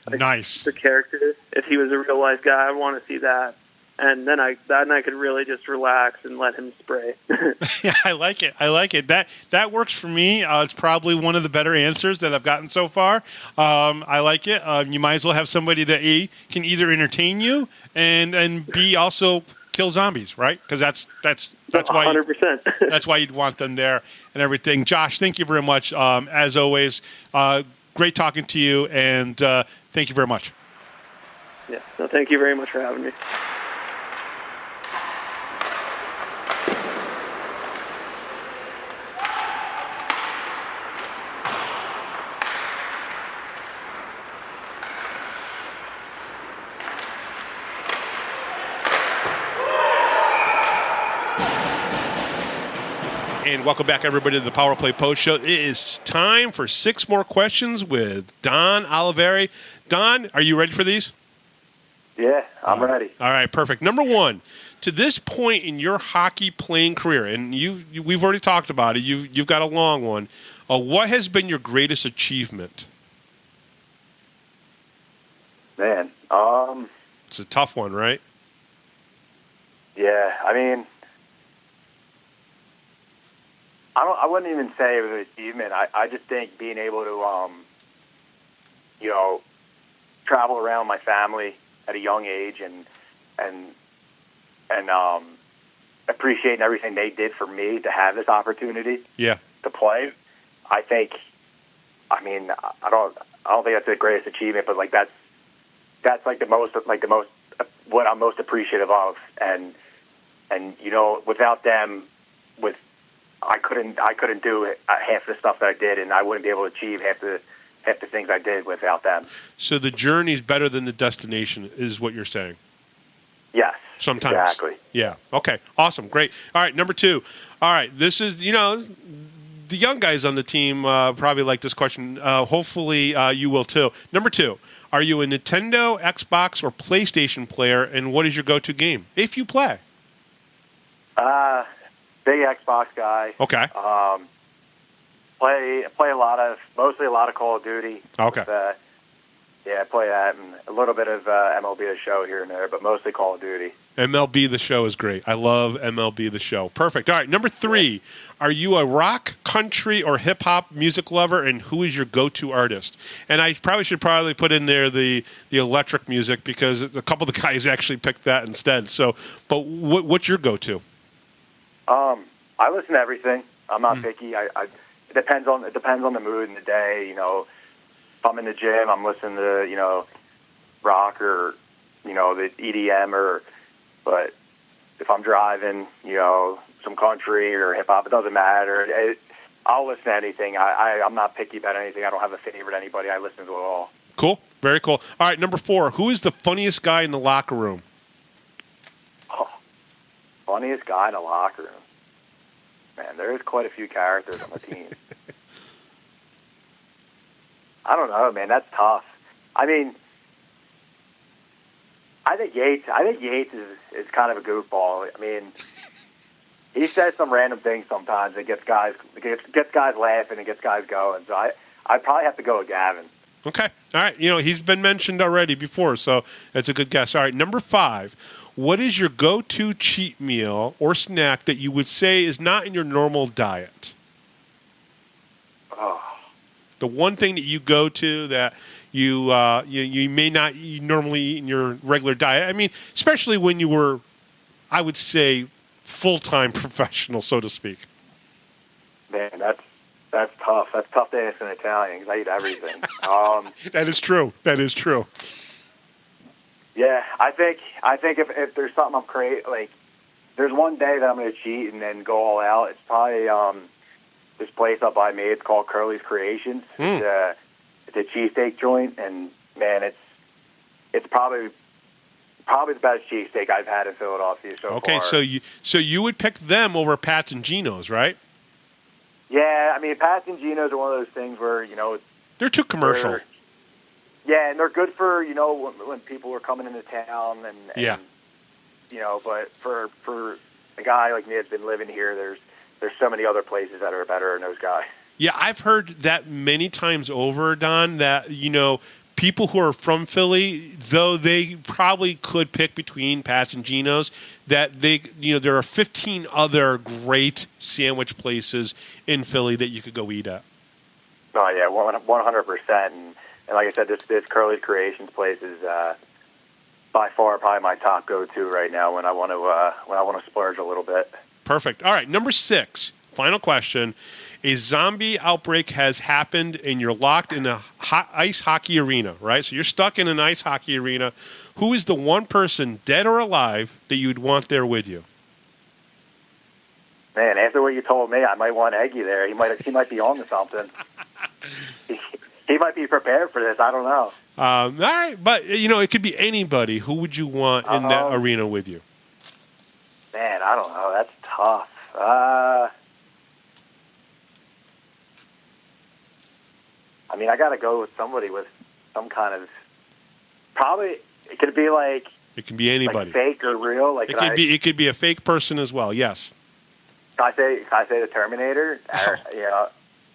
Speaker 3: Like,
Speaker 2: nice.
Speaker 3: The character, if he was a real life guy, I want to see that. And then I could really just relax and let him spray.
Speaker 2: Yeah, I like it. That works for me. It's probably one of the better answers that I've gotten so far. I like it. You might as well have somebody that A, can either entertain you and B, also kill zombies, right? Because that's why
Speaker 3: 100%.
Speaker 2: That's why you'd want them there and everything. Josh, thank you very much. As always, great talking to you, and thank you very much.
Speaker 3: Yeah. No, thank you very much for having me.
Speaker 2: And welcome back, everybody, to the Power Play Post Show. It is time for 6 more questions with Don Olivieri. Don, are you ready for these?
Speaker 7: Yeah, I'm ready.
Speaker 2: All right, perfect. Number 1, to this point in your hockey playing career, and we've already talked about it, you've got a long one. What has been your greatest achievement?
Speaker 7: Man,
Speaker 2: it's a tough one, right?
Speaker 7: Yeah, I mean, I wouldn't even say it was an achievement. I just think being able to, travel around my family at a young age and appreciating everything they did for me to have this opportunity to play. I think, I don't think that's the greatest achievement, but like that's like the most what I'm most appreciative of, and without them, I couldn't do half the stuff that I did, and I wouldn't be able to achieve half the things I did without them.
Speaker 2: So the journey's better than the destination, is what you're saying?
Speaker 7: Yes.
Speaker 2: Sometimes.
Speaker 7: Exactly.
Speaker 2: Yeah. Okay. Awesome. Great. All right. Number 2. All right. This is, the young guys on the team probably like this question. Hopefully you will too. Number 2. Are you a Nintendo, Xbox, or PlayStation player, and what is your go-to game if you play?
Speaker 7: Big Xbox guy.
Speaker 2: Okay.
Speaker 7: Play mostly a lot of Call of Duty.
Speaker 2: Okay.
Speaker 7: I play that and a little bit of MLB The Show here and there, but mostly Call of Duty.
Speaker 2: MLB The Show is great. I love MLB The Show. Perfect. All right, number 3. Are you a rock, country, or hip-hop music lover, and who is your go-to artist? And I should put in there the electric music because a couple of the guys actually picked that instead. So, but what's your go-to?
Speaker 7: I listen to everything. I'm not picky. It depends on the mood and the day. If I'm in the gym, I'm listening to rock or the EDM but if I'm driving, some country or hip hop, it doesn't matter. I'll listen to anything. I'm not picky about anything. I don't have a favorite anybody. I listen to it all.
Speaker 2: Cool. Very cool. All right, number 4. Who is the funniest guy in the locker room?
Speaker 7: Funniest guy in the locker room. Man, there's quite a few characters on the team. I don't know, man. That's tough. I mean, I think Yates is kind of a goofball. I mean, he says some random things sometimes that gets guys laughing and gets guys going. So I'd probably have to go with Gavin.
Speaker 2: Okay. All right. He's been mentioned already before, so that's a good guess. All right. Number 5. What is your go-to cheat meal or snack that you would say is not in your normal diet?
Speaker 7: Oh.
Speaker 2: The one thing that you go to that you may not normally eat in your regular diet. I mean, especially when you were, I would say, full-time professional, so to speak.
Speaker 7: Man, that's That's tough. That's tough to ask in Italian because I eat everything.
Speaker 2: That is true. That is true.
Speaker 7: Yeah, I think if there's something I'm creating, like there's one day that I'm going to cheat and then go all out. It's probably this place up by me. It's called Curly's Creations. It's a cheesesteak joint, and man, it's probably the best cheesesteak I've had in Philadelphia so far.
Speaker 2: Okay, so you would pick them over Pat's and Gino's, right?
Speaker 7: Yeah, I mean, Pat's and Gino's are one of those things where
Speaker 2: they're too commercial.
Speaker 7: Yeah, and they're good for when people are coming into town and but for a guy like me that's been living here, there's so many other places that are better than those guys.
Speaker 2: Yeah, I've heard that many times over, Don, that, people who are from Philly, though they probably could pick between Pat's and Gino's, that there are 15 other great sandwich places in Philly that you could go eat at.
Speaker 7: Oh, yeah, 100%. And like I said, this Curly's Creations place is by far probably my top go-to right now when I want to splurge a little bit.
Speaker 2: Perfect. All right, number 6, final question. A zombie outbreak has happened, and you're locked in a ice hockey arena, right? So you're stuck in an ice hockey arena. Who is the one person, dead or alive, that you'd want there with you?
Speaker 7: Man, after what you told me, I might want Eggy there. He might be on to something. He might be prepared for this. I don't know.
Speaker 2: All right, but it could be anybody. Who would you want in that arena with you?
Speaker 7: Man, I don't know. That's tough. I mean, I got to go with somebody with some kind of probably. It could be like.
Speaker 2: It can be anybody.
Speaker 7: Like fake or real. Like
Speaker 2: it could be a fake person as well. Yes.
Speaker 7: Can I say the Terminator?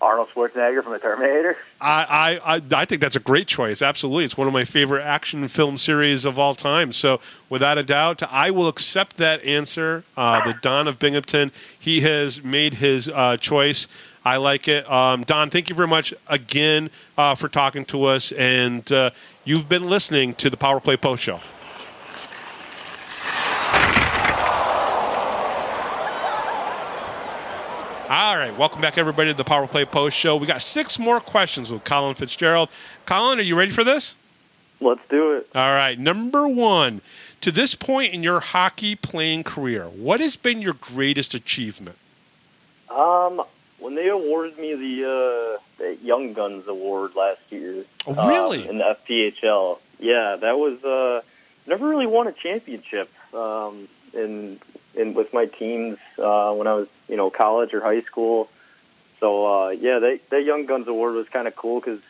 Speaker 7: Arnold Schwarzenegger from the Terminator.
Speaker 2: I think that's a great choice. Absolutely, it's one of my favorite action film series of all time. So, without a doubt, I will accept that answer. The Don of Binghamton, he has made his choice. I like it. Don, thank you very much again for talking to us, and you've been listening to the Power Play Post Show. All right, welcome back, everybody, to the Power Play Post Show. We got 6 more questions with Colin Fitzgerald. Colin, are you ready for this?
Speaker 6: Let's do it.
Speaker 2: All right, number 1. To this point in your hockey playing career, what has been your greatest achievement?
Speaker 8: When they awarded me the Young Guns Award last year.
Speaker 2: Oh, really?
Speaker 8: In the FPHL. Yeah, that was never really won a championship in with my teams when I was, college or high school. So, that Young Guns Award was kind of cool because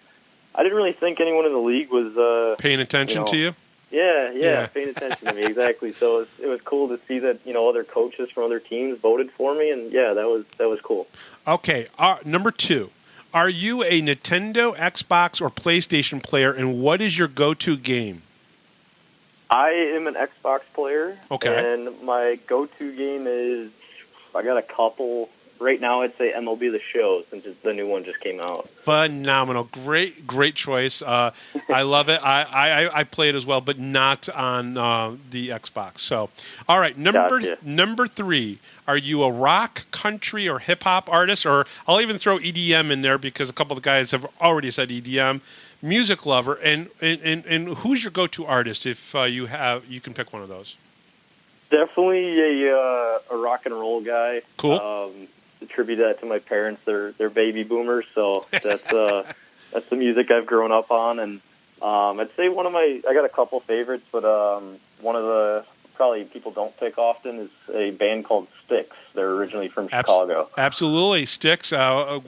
Speaker 8: I didn't really think anyone in the league was
Speaker 2: paying attention to you.
Speaker 8: Yeah, paying attention to me, exactly. So it was cool to see that other coaches from other teams voted for me, and that was cool.
Speaker 2: Okay, number 2, are you a Nintendo, Xbox, or PlayStation player, and what is your go-to game?
Speaker 8: I am an Xbox player.
Speaker 2: Okay.
Speaker 8: And my go-to game is, I got a couple. Right now, I'd say MLB The Show, since the new one just came out.
Speaker 2: Phenomenal. Great choice. I love it. I play it as well, but not on the Xbox. So, all right, number 3, are you a rock, country, or hip-hop artist? Or I'll even throw EDM in there because a couple of the guys have already said EDM. Music lover, and who's your go-to artist if you can pick one of those?
Speaker 8: Definitely a rock and roll guy.
Speaker 2: Cool.
Speaker 8: Attribute that to my parents. They're baby boomers, so that's the music I've grown up on. And I'd say I got a couple favorites, but one of the probably people don't pick often is a band called Styx. They're originally from Chicago.
Speaker 2: Absolutely, Styx. Domo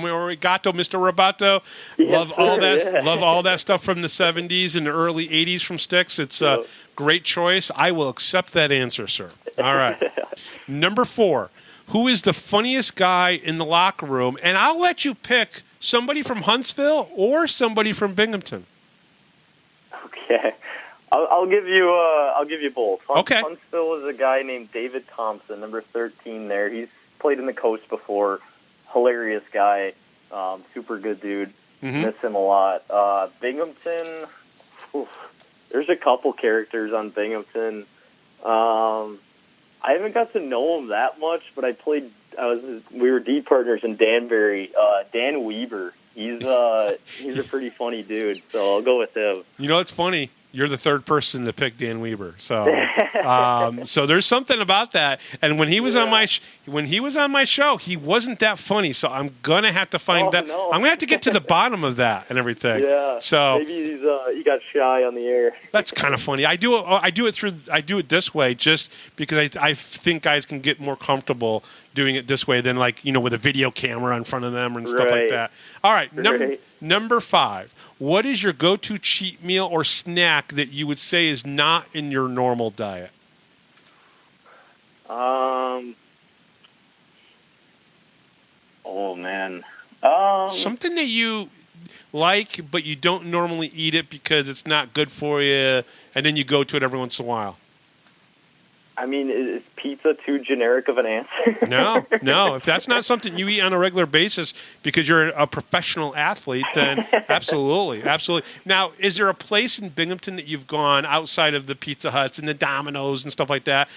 Speaker 2: Arigato, Mr. Roboto.
Speaker 8: Yes,
Speaker 2: love all that.
Speaker 8: Yeah.
Speaker 2: Love all that stuff from the 70s and the early 80s from Styx. It's a great choice. I will accept that answer, sir. All right. Number 4. Who is the funniest guy in the locker room? And I'll let you pick somebody from Huntsville or somebody from Binghamton.
Speaker 8: Okay. I'll give you both.
Speaker 2: Okay.
Speaker 8: Huntsville is a guy named David Thompson, number 13 there. He's played in the Coast before. Hilarious guy. Super good dude.
Speaker 2: Mm-hmm.
Speaker 8: Miss him a lot. Binghamton, there's a couple characters on Binghamton. I haven't got to know him that much, but I played we were D partners in Danbury. Dan Weber. He's a pretty funny dude, so I'll go with him.
Speaker 9: You know, it's funny. You're the third person to pick Dan Weber, so so there's something about that. And when he was on my show, he wasn't that funny. So I'm gonna have to find that.
Speaker 8: No.
Speaker 9: I'm gonna have to get to the bottom of that and everything.
Speaker 8: Yeah.
Speaker 9: So
Speaker 8: maybe he got shy on the air.
Speaker 9: That's kind of funny. I do it this way just because I think guys can get more comfortable doing it this way than with a video camera in front of them and stuff like that. All right, number 5. What is your go-to cheat meal or snack that you would say is not in your normal diet?
Speaker 8: Oh man.
Speaker 9: Something that you like, but you don't normally eat it because it's not good for you, and then you go to it every once in a while.
Speaker 8: I mean, is pizza too generic of an answer?
Speaker 9: No. If that's not something you eat on a regular basis because you're a professional athlete, then absolutely. Now, is there a place in Binghamton that you've gone outside of the Pizza Huts and the Domino's and stuff like that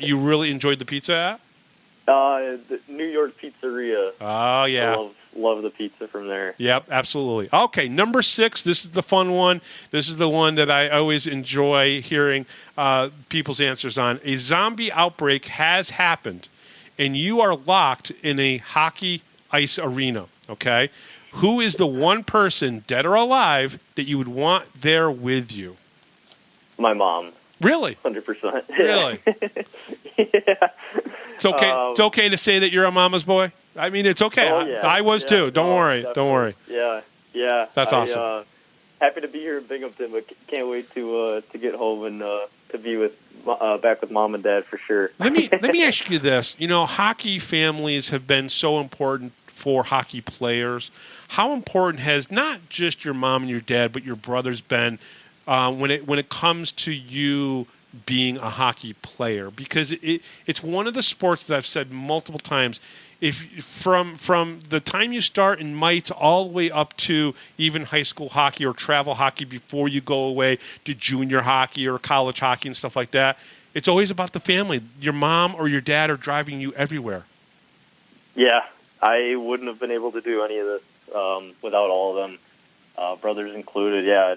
Speaker 9: you really enjoyed the pizza at?
Speaker 8: The New York Pizzeria.
Speaker 9: Oh, yeah.
Speaker 8: Love the pizza from there.
Speaker 9: Yep, absolutely. Okay, number 6. This is the fun one. This is the one that I always enjoy hearing people's answers on. A zombie outbreak has happened, and you are locked in a hockey ice arena, okay? Who is the one person, dead or alive, that you would want there with you?
Speaker 8: My mom.
Speaker 9: Really?
Speaker 8: 100%.
Speaker 9: Really?
Speaker 8: Yeah.
Speaker 9: It's okay. It's okay to say that you're a mama's boy. I mean, it's okay.
Speaker 8: Oh, yeah.
Speaker 9: I was too. Don't worry.
Speaker 8: Definitely.
Speaker 9: Don't worry.
Speaker 8: Yeah.
Speaker 9: That's awesome.
Speaker 8: Happy to be here in Binghamton, but can't wait to get home and to be back with mom and dad for sure.
Speaker 9: Let me ask you this. You know, hockey families have been so important for hockey players. How important has not just your mom and your dad, but your brothers been when it comes to you being a hockey player? Because it's one of the sports that I've said multiple times. If from the time you start in mites all the way up to even high school hockey or travel hockey before you go away to junior hockey or college hockey and stuff like that, it's always about the family. Your mom or your dad are driving you everywhere.
Speaker 8: Yeah, I wouldn't have been able to do any of this without all of them, brothers included. Yeah,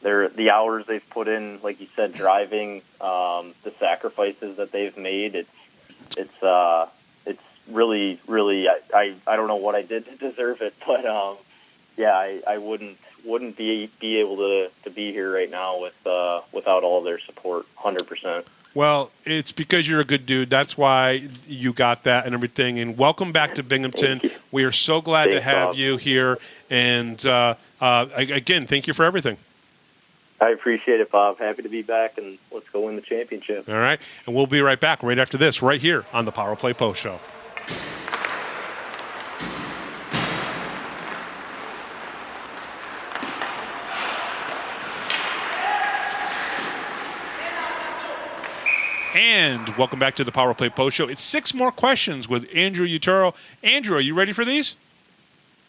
Speaker 8: they're the hours they've put in, like you said, driving, the sacrifices that they've made. It's really, really, I don't know what I did to deserve it, but I wouldn't be able to be here right now without all their support, 100%.
Speaker 9: Well, it's because you're a good dude. That's why you got that and everything. And welcome back to Binghamton. We are so glad to have you here. And again, thank you for everything.
Speaker 8: I appreciate it, Bob. Happy to be back, and let's go win the championship.
Speaker 9: All right, and we'll be right back right after this, right here on the Power Play Post Show. And welcome back to the Power Play Post Show. It's 6 more questions with Andrew Utero. Andrew, are you ready for these?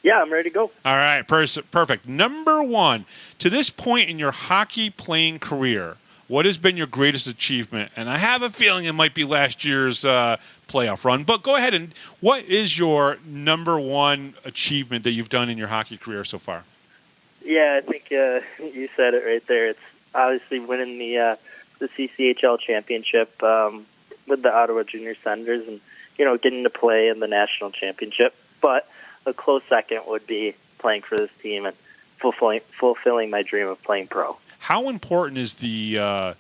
Speaker 8: Yeah, I'm ready to go.
Speaker 9: All right, perfect. Number 1, to this point in your hockey playing career, what has been your greatest achievement? And I have a feeling it might be last year's playoff run, but go ahead and what is your number 1 achievement that you've done in your hockey career so far?
Speaker 10: Yeah, I think you said it right there. It's obviously winning the CCHL championship with the Ottawa Junior Senators and, getting to play in the national championship. But a close second would be playing for this team and fulfilling my dream of playing pro.
Speaker 9: How important is the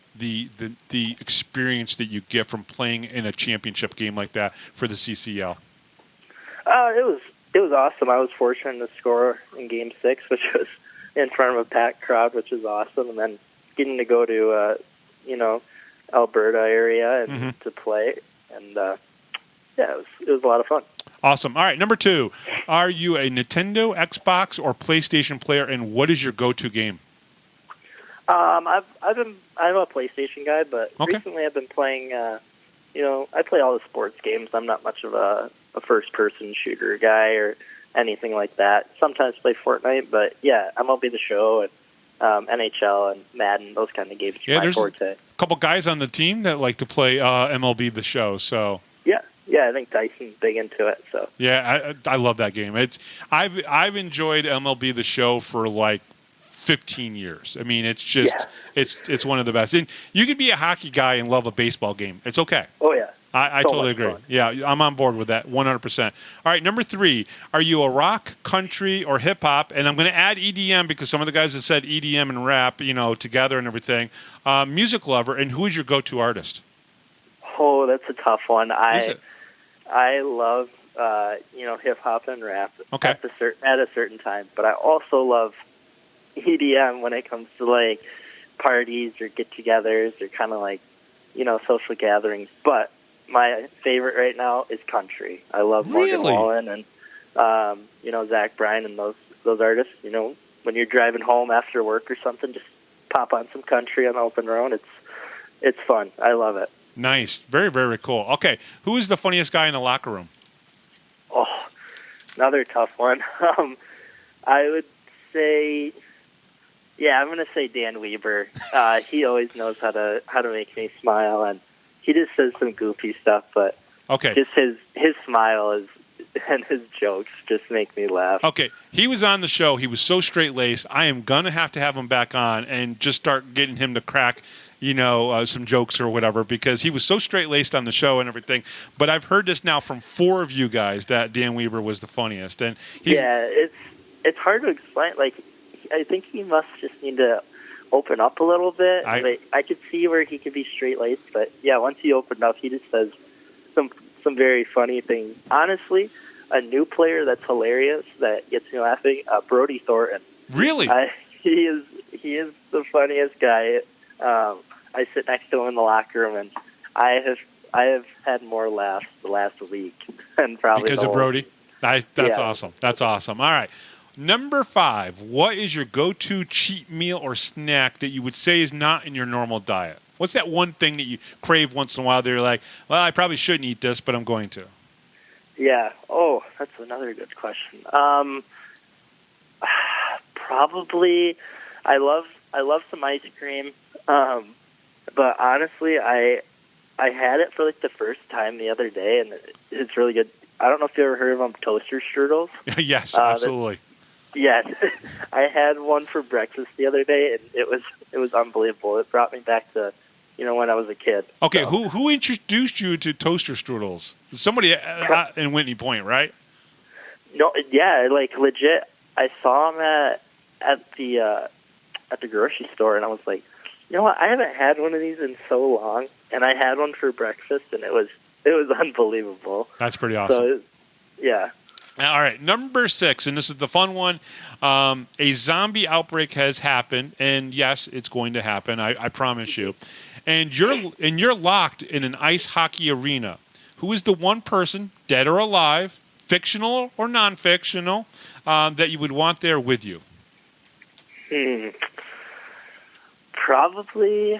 Speaker 9: experience that you get from playing in a championship game like that for the CCL?
Speaker 10: It was awesome. I was fortunate to score in Game 6, which was in front of a packed crowd, which was awesome. And then getting to go to Alberta area and to play, and it was a lot of fun.
Speaker 9: Awesome. All right, number 2, are you a Nintendo, Xbox, or PlayStation player, and what is your go-to game?
Speaker 10: I'm a PlayStation guy, but recently I've been playing. I play all the sports games. I'm not much of a first-person shooter guy or anything like that. Sometimes play Fortnite, but yeah, MLB The Show and NHL and Madden, those kind of games.
Speaker 9: Yeah, there's a couple guys on the team that like to play MLB The Show. So
Speaker 10: yeah, I think Dyson's big into it. So
Speaker 9: yeah, I love that game. I've enjoyed MLB The Show for like 15 years. I mean, it's just it's one of the best. And you could be a hockey guy and love a baseball game. It's okay.
Speaker 10: Oh yeah.
Speaker 9: I totally agree.
Speaker 10: Fun.
Speaker 9: Yeah, I'm on board with that 100%. All right, number 3, are you a rock, country, or hip-hop? And I'm going to add EDM because some of the guys have said EDM and rap, together and everything. Music lover, and who is your go-to artist?
Speaker 10: Oh, that's a tough one. I love, hip-hop and rap at a certain time. But I also love EDM when it comes to, like, parties or get-togethers or kind of like, social gatherings. But my favorite right now is country. I love Morgan Wallen and Zach Bryan and those artists. When you're driving home after work or something, just pop on some country on the open road. It's fun. I love it.
Speaker 9: Nice, very, very cool. Okay, who is the funniest guy in the locker room?
Speaker 10: Oh, another tough one. I would say, I'm going to say Dan Weber. He always knows how to make me smile, and he just says some goofy stuff, but just his smile and his jokes just make me laugh.
Speaker 9: Okay, he was on the show. He was so straight-laced. I am going to have him back on and just start getting him to crack, some jokes or whatever, because he was so straight-laced on the show and everything. But I've heard this now from 4 of you guys that Dan Weber was the funniest. And
Speaker 10: it's hard to explain. Like, I think he must just need to open up a little bit. I could see where he could be straight-laced, but once he opened up, he just says some very funny things. Honestly, a new player that's hilarious that gets me laughing, Brody Thornton.
Speaker 9: Really?
Speaker 10: He is the funniest guy. I sit next to him in the locker room, and I have had more laughs the last week than probably
Speaker 9: because of Brody. That's awesome. That's awesome. All right. Number 5, what is your go-to cheat meal or snack that you would say is not in your normal diet? What's that one thing that you crave once in a while that you're like, well, I probably shouldn't eat this, but I'm going to?
Speaker 10: Yeah. Oh, that's another good question. Probably, I love some ice cream, but honestly, I had it for like the first time the other day, and it's really good. I don't know if you ever heard of them, toaster strudels.
Speaker 9: Yes, absolutely.
Speaker 10: Yes, I had one for breakfast the other day, and it was unbelievable. It brought me back to, when I was a kid.
Speaker 9: Okay, so. Who introduced you to toaster strudels? Somebody in Whitney Point, right?
Speaker 10: No, like legit. I saw them at the grocery store, and I was like, you know what? I haven't had one of these in so long, and I had one for breakfast, and it was unbelievable.
Speaker 9: That's pretty awesome.
Speaker 10: So, yeah.
Speaker 9: All right, number 6, and this is the fun one. A zombie outbreak has happened, and yes, it's going to happen. I promise you. And you're locked in an ice hockey arena. Who is the one person, dead or alive, fictional or non-fictional, that you would want there with you?
Speaker 10: Probably,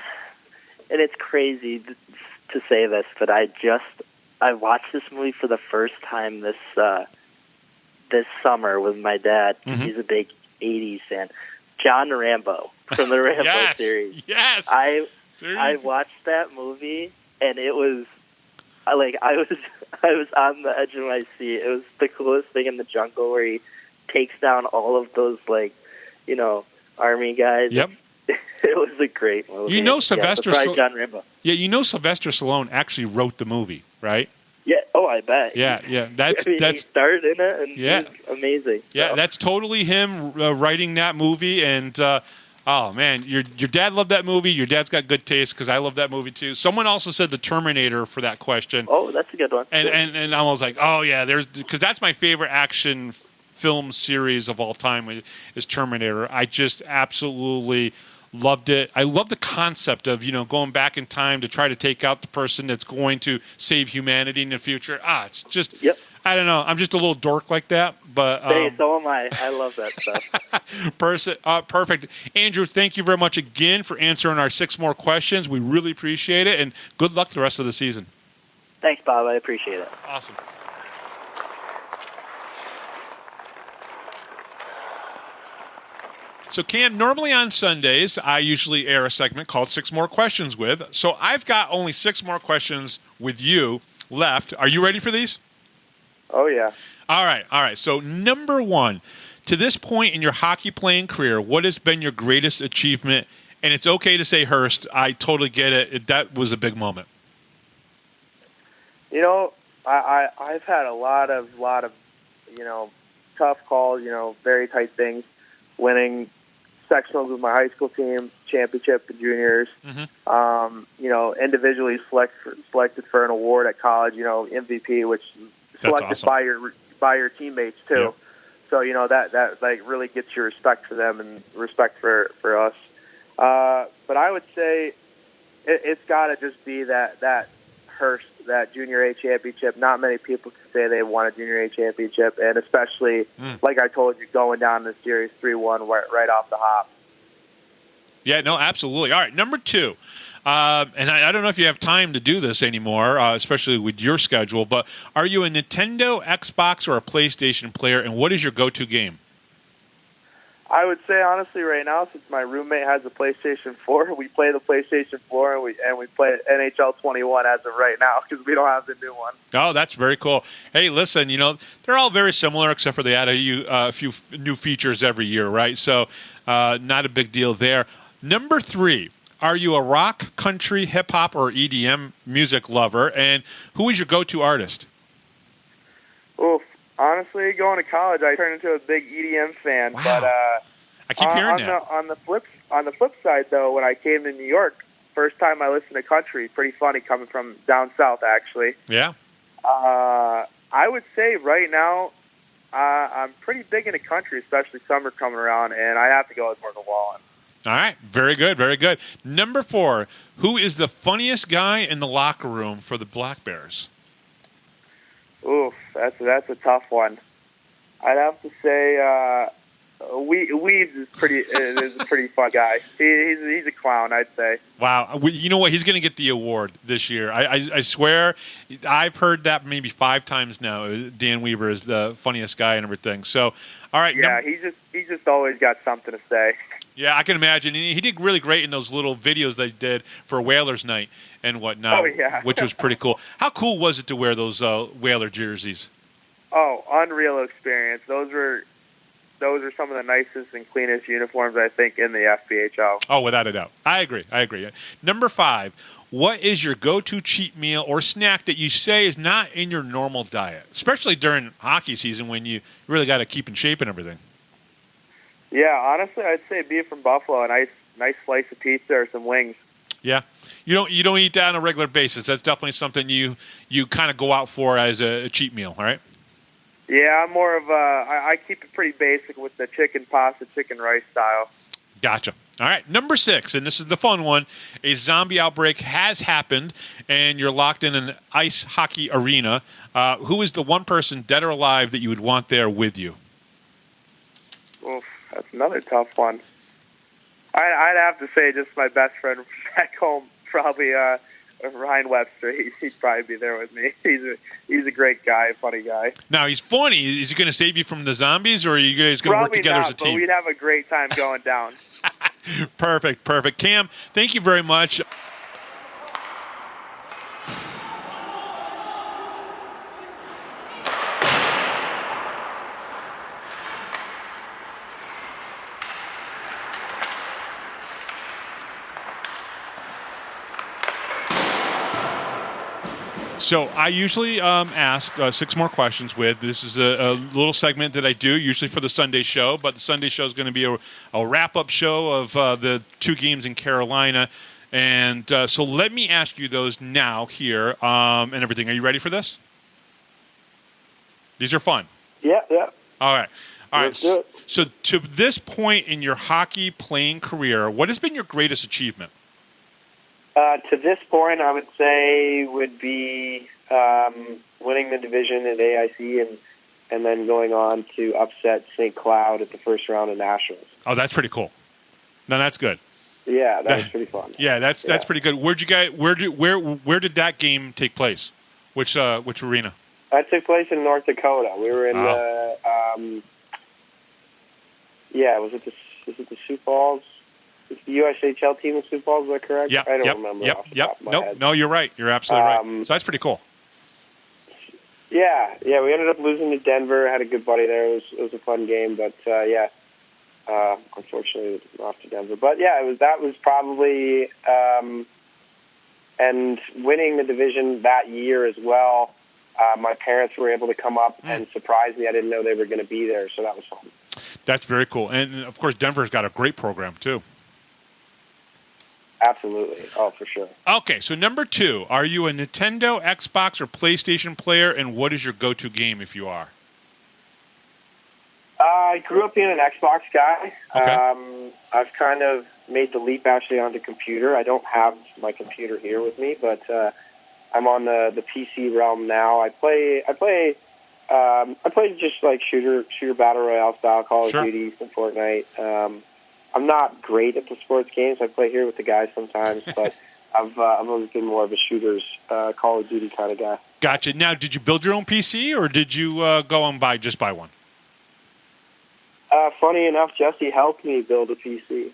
Speaker 10: and it's crazy to say this, but I watched this movie for the first time this summer with my dad.
Speaker 9: Mm-hmm.
Speaker 10: He's a big 80s fan. John Rambo from the Rambo series.
Speaker 9: Yes.
Speaker 10: I watched that movie, and it was I was on the edge of my seat. It was the coolest thing in the jungle where he takes down all of those army guys.
Speaker 9: Yep.
Speaker 10: It was a great movie.
Speaker 9: Sylvester
Speaker 10: John Rambo.
Speaker 9: Yeah, Sylvester Stallone actually wrote the movie, right?
Speaker 10: Yeah. Oh, I bet.
Speaker 9: Yeah. That's
Speaker 10: he starred in it, and it was amazing.
Speaker 9: Yeah, that's totally him writing that movie. And oh man, your dad loved that movie. Your dad's got good taste because I love that movie too. Someone also said The Terminator for that question.
Speaker 10: Oh, that's a good one.
Speaker 9: And I was like, oh yeah, because that's my favorite action film series of all time is Terminator. I just absolutely loved it. I love the concept of, going back in time to try to take out the person that's going to save humanity in the future. It's just, I don't know. I'm just a little dork like that. But
Speaker 10: hey, so am I. I love that stuff.
Speaker 9: Perfect. Andrew, thank you very much again for answering our 6 more questions. We really appreciate it, and good luck the rest of the season.
Speaker 10: Thanks, Bob. I appreciate it.
Speaker 9: Awesome. So, Cam, normally on Sundays, I usually air a segment called 6 More Questions With. So I've got only 6 more questions with you.
Speaker 2: left. Are you ready for these?
Speaker 5: Oh, yeah.
Speaker 2: All right. So, number one, to this point in your hockey playing career, what has been your greatest achievement? And it's okay to say Hearst. I totally get it. That was a big moment.
Speaker 3: I've had a lot of tough calls, very tight things, winning sectionals with my high school team, championship in juniors, individually selected for an award at college, MVP, which selected awesome. by your teammates too. Yep. So, that like really gets your respect for them and respect for us. But I would say it's got to just be that Hearst, that Junior A championship. Not many people can say they won a Junior A championship, and especially, like I told you, going down the series 3-1 right off the hop.
Speaker 2: Yeah, no, absolutely. All right, number two. And I don't know if you have time to do this anymore, especially with your schedule, but are you a Nintendo, Xbox, or a PlayStation player, and what is your go-to game?
Speaker 3: I would say, honestly, right now, since my roommate has a PlayStation 4, we play the PlayStation 4, and we play NHL 21 as of right now because we don't have the new one.
Speaker 2: Oh, that's very cool. Hey, listen, they're all very similar except for they add a few new features every year, right? So not a big deal there. Number three, are you a rock, country, hip-hop, or EDM music lover, and who is your go-to artist?
Speaker 3: Oof. Honestly, going to college, I turned into a big EDM fan.
Speaker 2: Wow.
Speaker 3: But
Speaker 2: I keep hearing that.
Speaker 3: On the flip side, though, when I came to New York, first time I listened to country, pretty funny coming from down south, actually.
Speaker 2: Yeah.
Speaker 3: I would say right now, I'm pretty big into country, especially summer coming around, and I have to go with Morgan Wallen.
Speaker 2: All right. Very good. Very good. Number four, who is the funniest guy in the locker room for the Black Bears?
Speaker 3: Oof, that's a tough one. I'd have to say Weeds is a pretty fun guy. He's a clown, I'd say.
Speaker 2: Wow, you know what? He's going to get the award this year. I swear, I've heard that maybe 5 times now. Dan Weber is the funniest guy and everything. So, all right.
Speaker 3: Yeah, he just always got something to say.
Speaker 2: Yeah, I can imagine. He did really great in those little videos they did for Whalers Night and whatnot, which was pretty cool. How cool was it to wear those Whaler jerseys?
Speaker 3: Oh, unreal experience. Those are some of the nicest and cleanest uniforms, I think, in the FPHL.
Speaker 2: Oh, without a doubt. I agree. Number 5, what is your go-to cheat meal or snack that you say is not in your normal diet, especially during hockey season when you really got to keep in shape and everything?
Speaker 3: Yeah, honestly, I'd say beef from Buffalo, a nice slice of pizza or some wings.
Speaker 2: Yeah, you don't eat that on a regular basis. That's definitely something you kind of go out for as a cheat meal, all right?
Speaker 3: Yeah, I'm more of I keep it pretty basic with the chicken pasta, chicken rice style.
Speaker 2: Gotcha. All right, number 6, and this is the fun one. A zombie outbreak has happened, and you're locked in an ice hockey arena. Who is the one person, dead or alive, that you would want there with you?
Speaker 3: Oof, that's another tough one. I'd have to say just my best friend back home, probably Ryan Webster. He'd probably be there with me. He's a great guy, funny guy.
Speaker 2: Now, he's funny. Is he going to save you from the zombies, or are you guys going to work together as a team?
Speaker 3: But we'd have a great time going down.
Speaker 2: Perfect. Cam, thank you very much. So I usually ask 6 more questions with. This is a little segment that I do usually for the Sunday show, but the Sunday show is going to be a wrap-up show of the 2 games in Carolina. And so let me ask you those now here and everything. Are you ready for this? These are fun.
Speaker 3: Yeah.
Speaker 2: All right.
Speaker 3: Let's do it.
Speaker 2: So to this point in your hockey playing career, what has been your greatest achievement?
Speaker 10: To this point, I would say would be winning the division at AIC and then going on to upset St. Cloud at the first round of Nationals.
Speaker 2: Oh, that's pretty cool. No, that's good.
Speaker 10: Yeah, that was pretty fun.
Speaker 2: Yeah, that's pretty good. Where did that game take place? Which arena?
Speaker 10: That took place in North Dakota. We were in was it the Sioux Falls? Is the USHL team in Sioux Falls, is that correct?
Speaker 2: Yeah.
Speaker 10: I don't remember.
Speaker 2: Yep. No, you're right. You're absolutely right. So that's pretty cool.
Speaker 3: Yeah, we ended up losing to Denver. Had a good buddy there. It was a fun game, but unfortunately lost to Denver. But yeah, that was probably and winning the division that year as well. My parents were able to come up and surprise me. I didn't know they were going to be there, so that was fun.
Speaker 2: That's very cool. And, of course, Denver's got a great program, too.
Speaker 3: Absolutely. Oh, for sure.
Speaker 2: Okay, so number 2, are you a Nintendo, Xbox, or PlayStation player, and what is your go-to game if you are?
Speaker 3: I grew up being an Xbox guy.
Speaker 2: Okay.
Speaker 3: I've kind of made the leap actually onto computer. I don't have my computer here with me, but I'm on the PC realm now. I play just like shooter battle royale style, Call of Duty, and Fortnite. I'm not great at the sports games. I play here with the guys sometimes, but I've always been more of a shooters, Call of Duty kind of guy.
Speaker 2: Gotcha. Now, did you build your own PC, or did you go and buy one?
Speaker 3: Funny enough, Jesse helped me build a PC.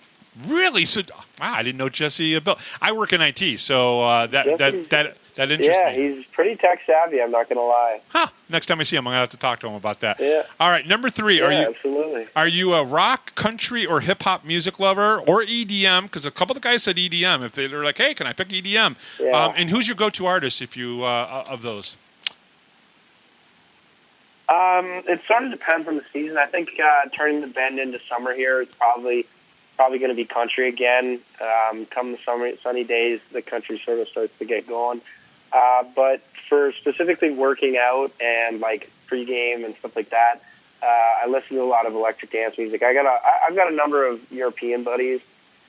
Speaker 2: Really? So, wow, I didn't know Jesse built. I work in IT, so that interests me.
Speaker 3: Yeah, he's pretty tech savvy. I'm not going to lie.
Speaker 2: Huh. Next time I see him, I'm going to have to talk to him about that.
Speaker 3: Yeah.
Speaker 2: All right, number 3.
Speaker 3: Absolutely.
Speaker 2: Are you a rock, country, or hip hop music lover, or EDM? Because a couple of the guys said EDM. If they're like, hey, can I pick EDM?
Speaker 3: Yeah.
Speaker 2: And who's your go-to artist if you of those?
Speaker 3: It sort of depends on the season. I think turning the bend into summer here is probably going to be country again. Come the summer, sunny days, the country sort of starts to get going. But for specifically working out and like pregame and stuff like that, I listen to a lot of electric dance music. I've got a number of European buddies,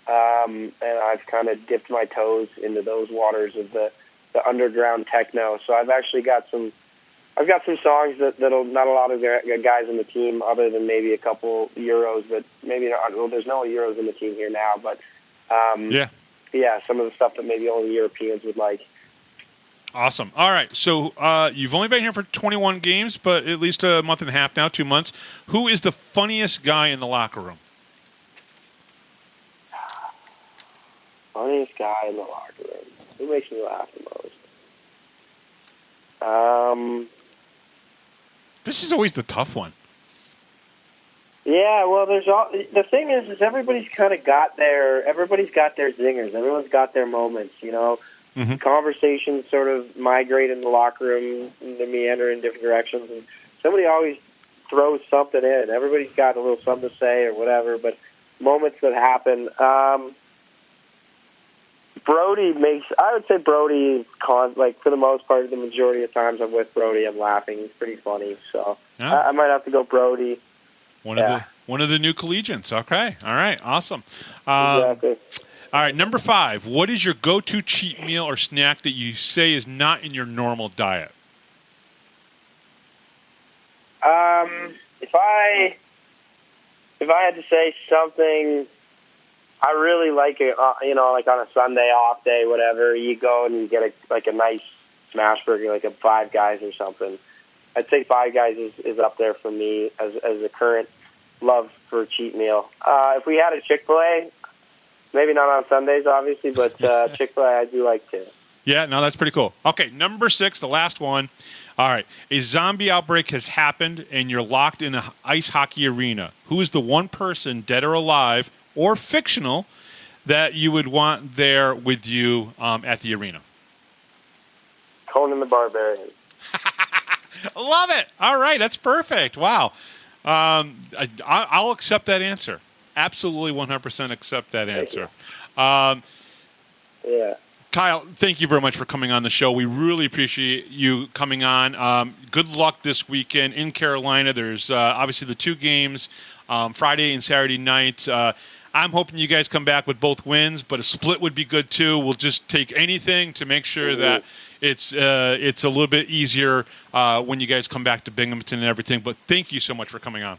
Speaker 3: and I've kind of dipped my toes into those waters of the underground techno. So I've actually got some songs that'll not a lot of guys in the team, other than maybe a couple Euros, but maybe not. Well, there's no Euros in the team here now, but some of the stuff that maybe only Europeans would like.
Speaker 2: Awesome. All right, so you've only been here for 21 games, but at least a month and a half now, 2 months. Who is the funniest guy in the locker room?
Speaker 3: Funniest guy in the locker room. Who makes me laugh the most?
Speaker 2: This is always the tough one.
Speaker 3: Yeah, well, the thing is everybody's kind of got their zingers. Everyone's got their moments, you know. Mm-hmm. Conversations sort of migrate in the locker room, they meander in different directions, and somebody always throws something in. Everybody's got a little something to say or whatever, but moments that happen. I would say Brody, like for the most part, the majority of times I'm with Brody, I'm laughing. He's pretty funny, so I might have to go Brody.
Speaker 2: One of the new collegians. Okay, all right, awesome.
Speaker 3: Exactly.
Speaker 2: All right, number 5. What is your go-to cheat meal or snack that you say is not in your normal diet?
Speaker 3: If I had to say something. I really like it, like on a Sunday off day, whatever. You go and you get a nice smash burger, like a Five Guys or something. I'd say Five Guys is up there for me as a current love for a cheat meal. If we had a Chick-fil-A, maybe not on Sundays, obviously, but Chick-fil-A I do like too.
Speaker 2: Yeah, no, that's pretty cool. Okay, number 6, the last one. All right, a zombie outbreak has happened, and you're locked in an ice hockey arena. Who is the one person, dead or alive, or fictional, that you would want there with you at the arena?
Speaker 3: Conan the Barbarian.
Speaker 2: Love it. All right, that's perfect. Wow. I'll accept that answer. Absolutely 100% accept that answer.
Speaker 3: Yeah.
Speaker 2: Kyle, thank you very much for coming on the show. We really appreciate you coming on. Good luck this weekend in Carolina. There's obviously the 2 games, Friday and Saturday night. I'm hoping you guys come back with both wins, but a split would be good too. We'll just take anything to make sure that it's a little bit easier when you guys come back to Binghamton and everything. But thank you so much for coming on.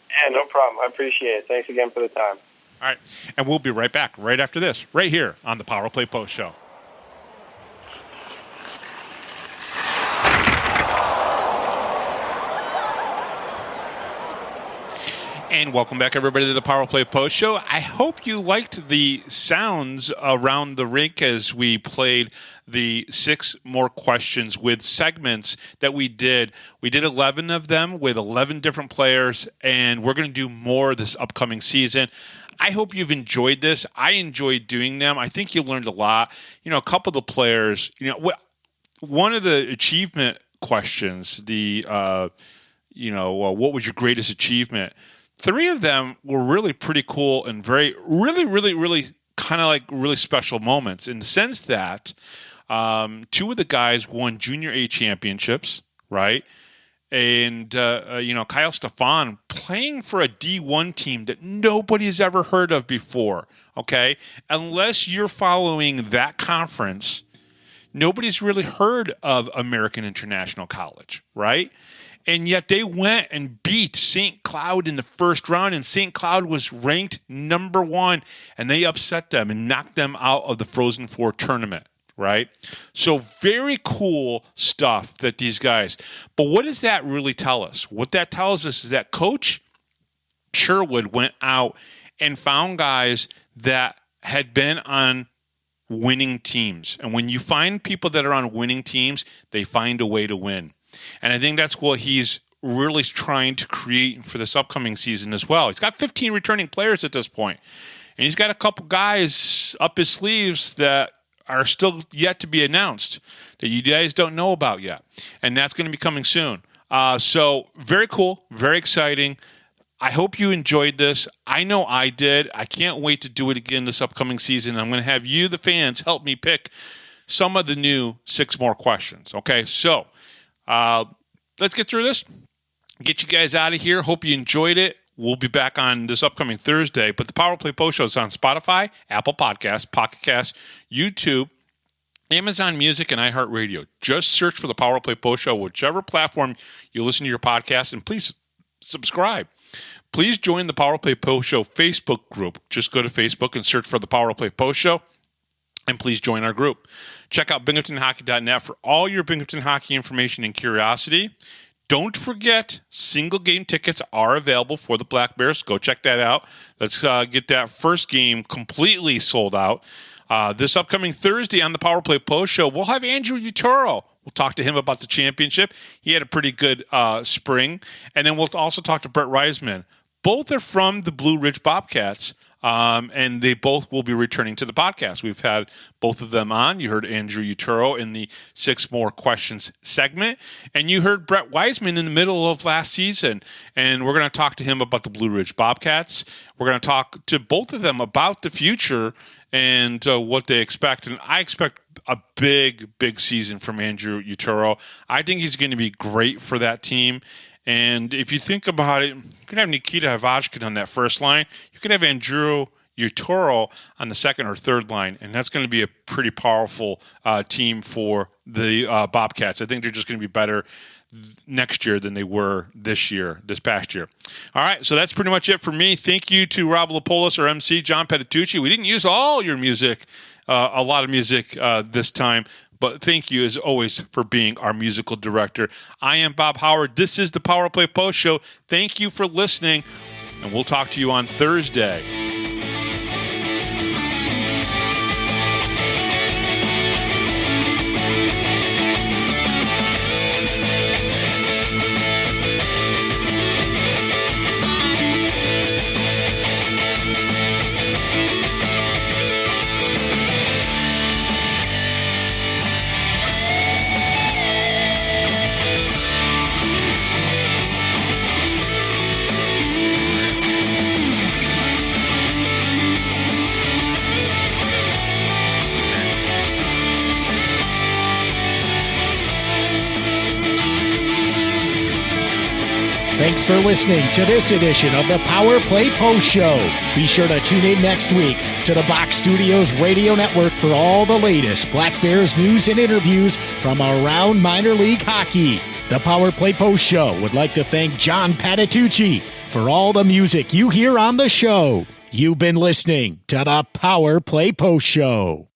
Speaker 3: Yeah, no problem. I appreciate it. Thanks again for the time.
Speaker 2: All right, and we'll be right back right after this, right here on the Power Play Post Show. And welcome back, everybody, to the Power Play Post Show. I hope you liked the sounds around the rink as we played the 6 more questions with segments that we did. We did 11 of them with 11 different players, and we're going to do more this upcoming season. I hope you've enjoyed this. I enjoyed doing them. I think you learned a lot. You know, a couple of the players, you know, one of the achievement questions, what was your greatest achievement? 3 of them were really pretty cool and really kind of like really special moments in the sense that 2 of the guys won Junior A championships, right? And, Kyle Stephan playing for a D1 team that nobody's ever heard of before, okay? Unless you're following that conference, nobody's really heard of American International College, right? And yet they went and beat St. Cloud in the first round, and St. Cloud was ranked number 1, and they upset them and knocked them out of the Frozen Four tournament, right? So very cool stuff that these guys. But what does that really tell us? What that tells us is that Coach Sherwood went out and found guys that had been on winning teams. And when you find people that are on winning teams, they find a way to win. And I think that's what he's really trying to create for this upcoming season as well. He's got 15 returning players at this point. And he's got a couple guys up his sleeves that are still yet to be announced that you guys don't know about yet. And that's going to be coming soon. So very cool, very exciting. I hope you enjoyed this. I know I did. I can't wait to do it again this upcoming season. I'm going to have you, the fans, help me pick some of the new 6 more questions. Okay, so let's get through this. Get you guys out of here. Hope you enjoyed it. We'll be back on this upcoming Thursday. But the Power Play Post Show is on Spotify, Apple Podcasts, Pocket Casts, YouTube, Amazon Music, and iHeartRadio. Just search for the Power Play Post Show, whichever platform you listen to your podcast, and please subscribe. Please join the Power Play Post Show Facebook group. Just go to Facebook and search for the Power Play Post Show, and please join our group. Check out binghamtonhockey.net for all your Binghamton hockey information and curiosity. Don't forget, single game tickets are available for the Black Bears. Go check that out. Let's get that first game completely sold out. This upcoming Thursday on the Power Play Post Show, we'll have Andrew Utero. We'll talk to him about the championship. He had a pretty good spring. And then we'll also talk to Brett Reisman. Both are from the Blue Ridge Bobcats. And they both will be returning to the podcast. We've had both of them on. You heard Andrew Utero in the 6 More Questions segment, and you heard Brett Wiseman in the middle of last season. And we're going to talk to him about the Blue Ridge Bobcats. We're going to talk to both of them about the future and what they expect. And I expect a big season from Andrew Utero. I think he's going to be great for that team. And if you think about it, you could have Nikita Havachkin on that first line. You could have Andrew Utero on the second or third line, and that's going to be a pretty powerful team for the Bobcats. I think they're just going to be better next year than they were this past year. All right, so that's pretty much it for me. Thank you to Rob Lapoulos, our MC, John Petitucci. We didn't use all your music, a lot of music this time. But thank you, as always, for being our musical director. I am Bob Howard. This is the Power Play Post Show. Thank you for listening, and we'll talk to you on Thursday.
Speaker 1: Thanks for listening to this edition of the Power Play Post Show. Be sure to tune in next week to the Box Studios Radio Network for all the latest Black Bears news and interviews from around minor league hockey. The Power Play Post Show would like to thank John Patitucci for all the music you hear on the show. You've been listening to the Power Play Post Show.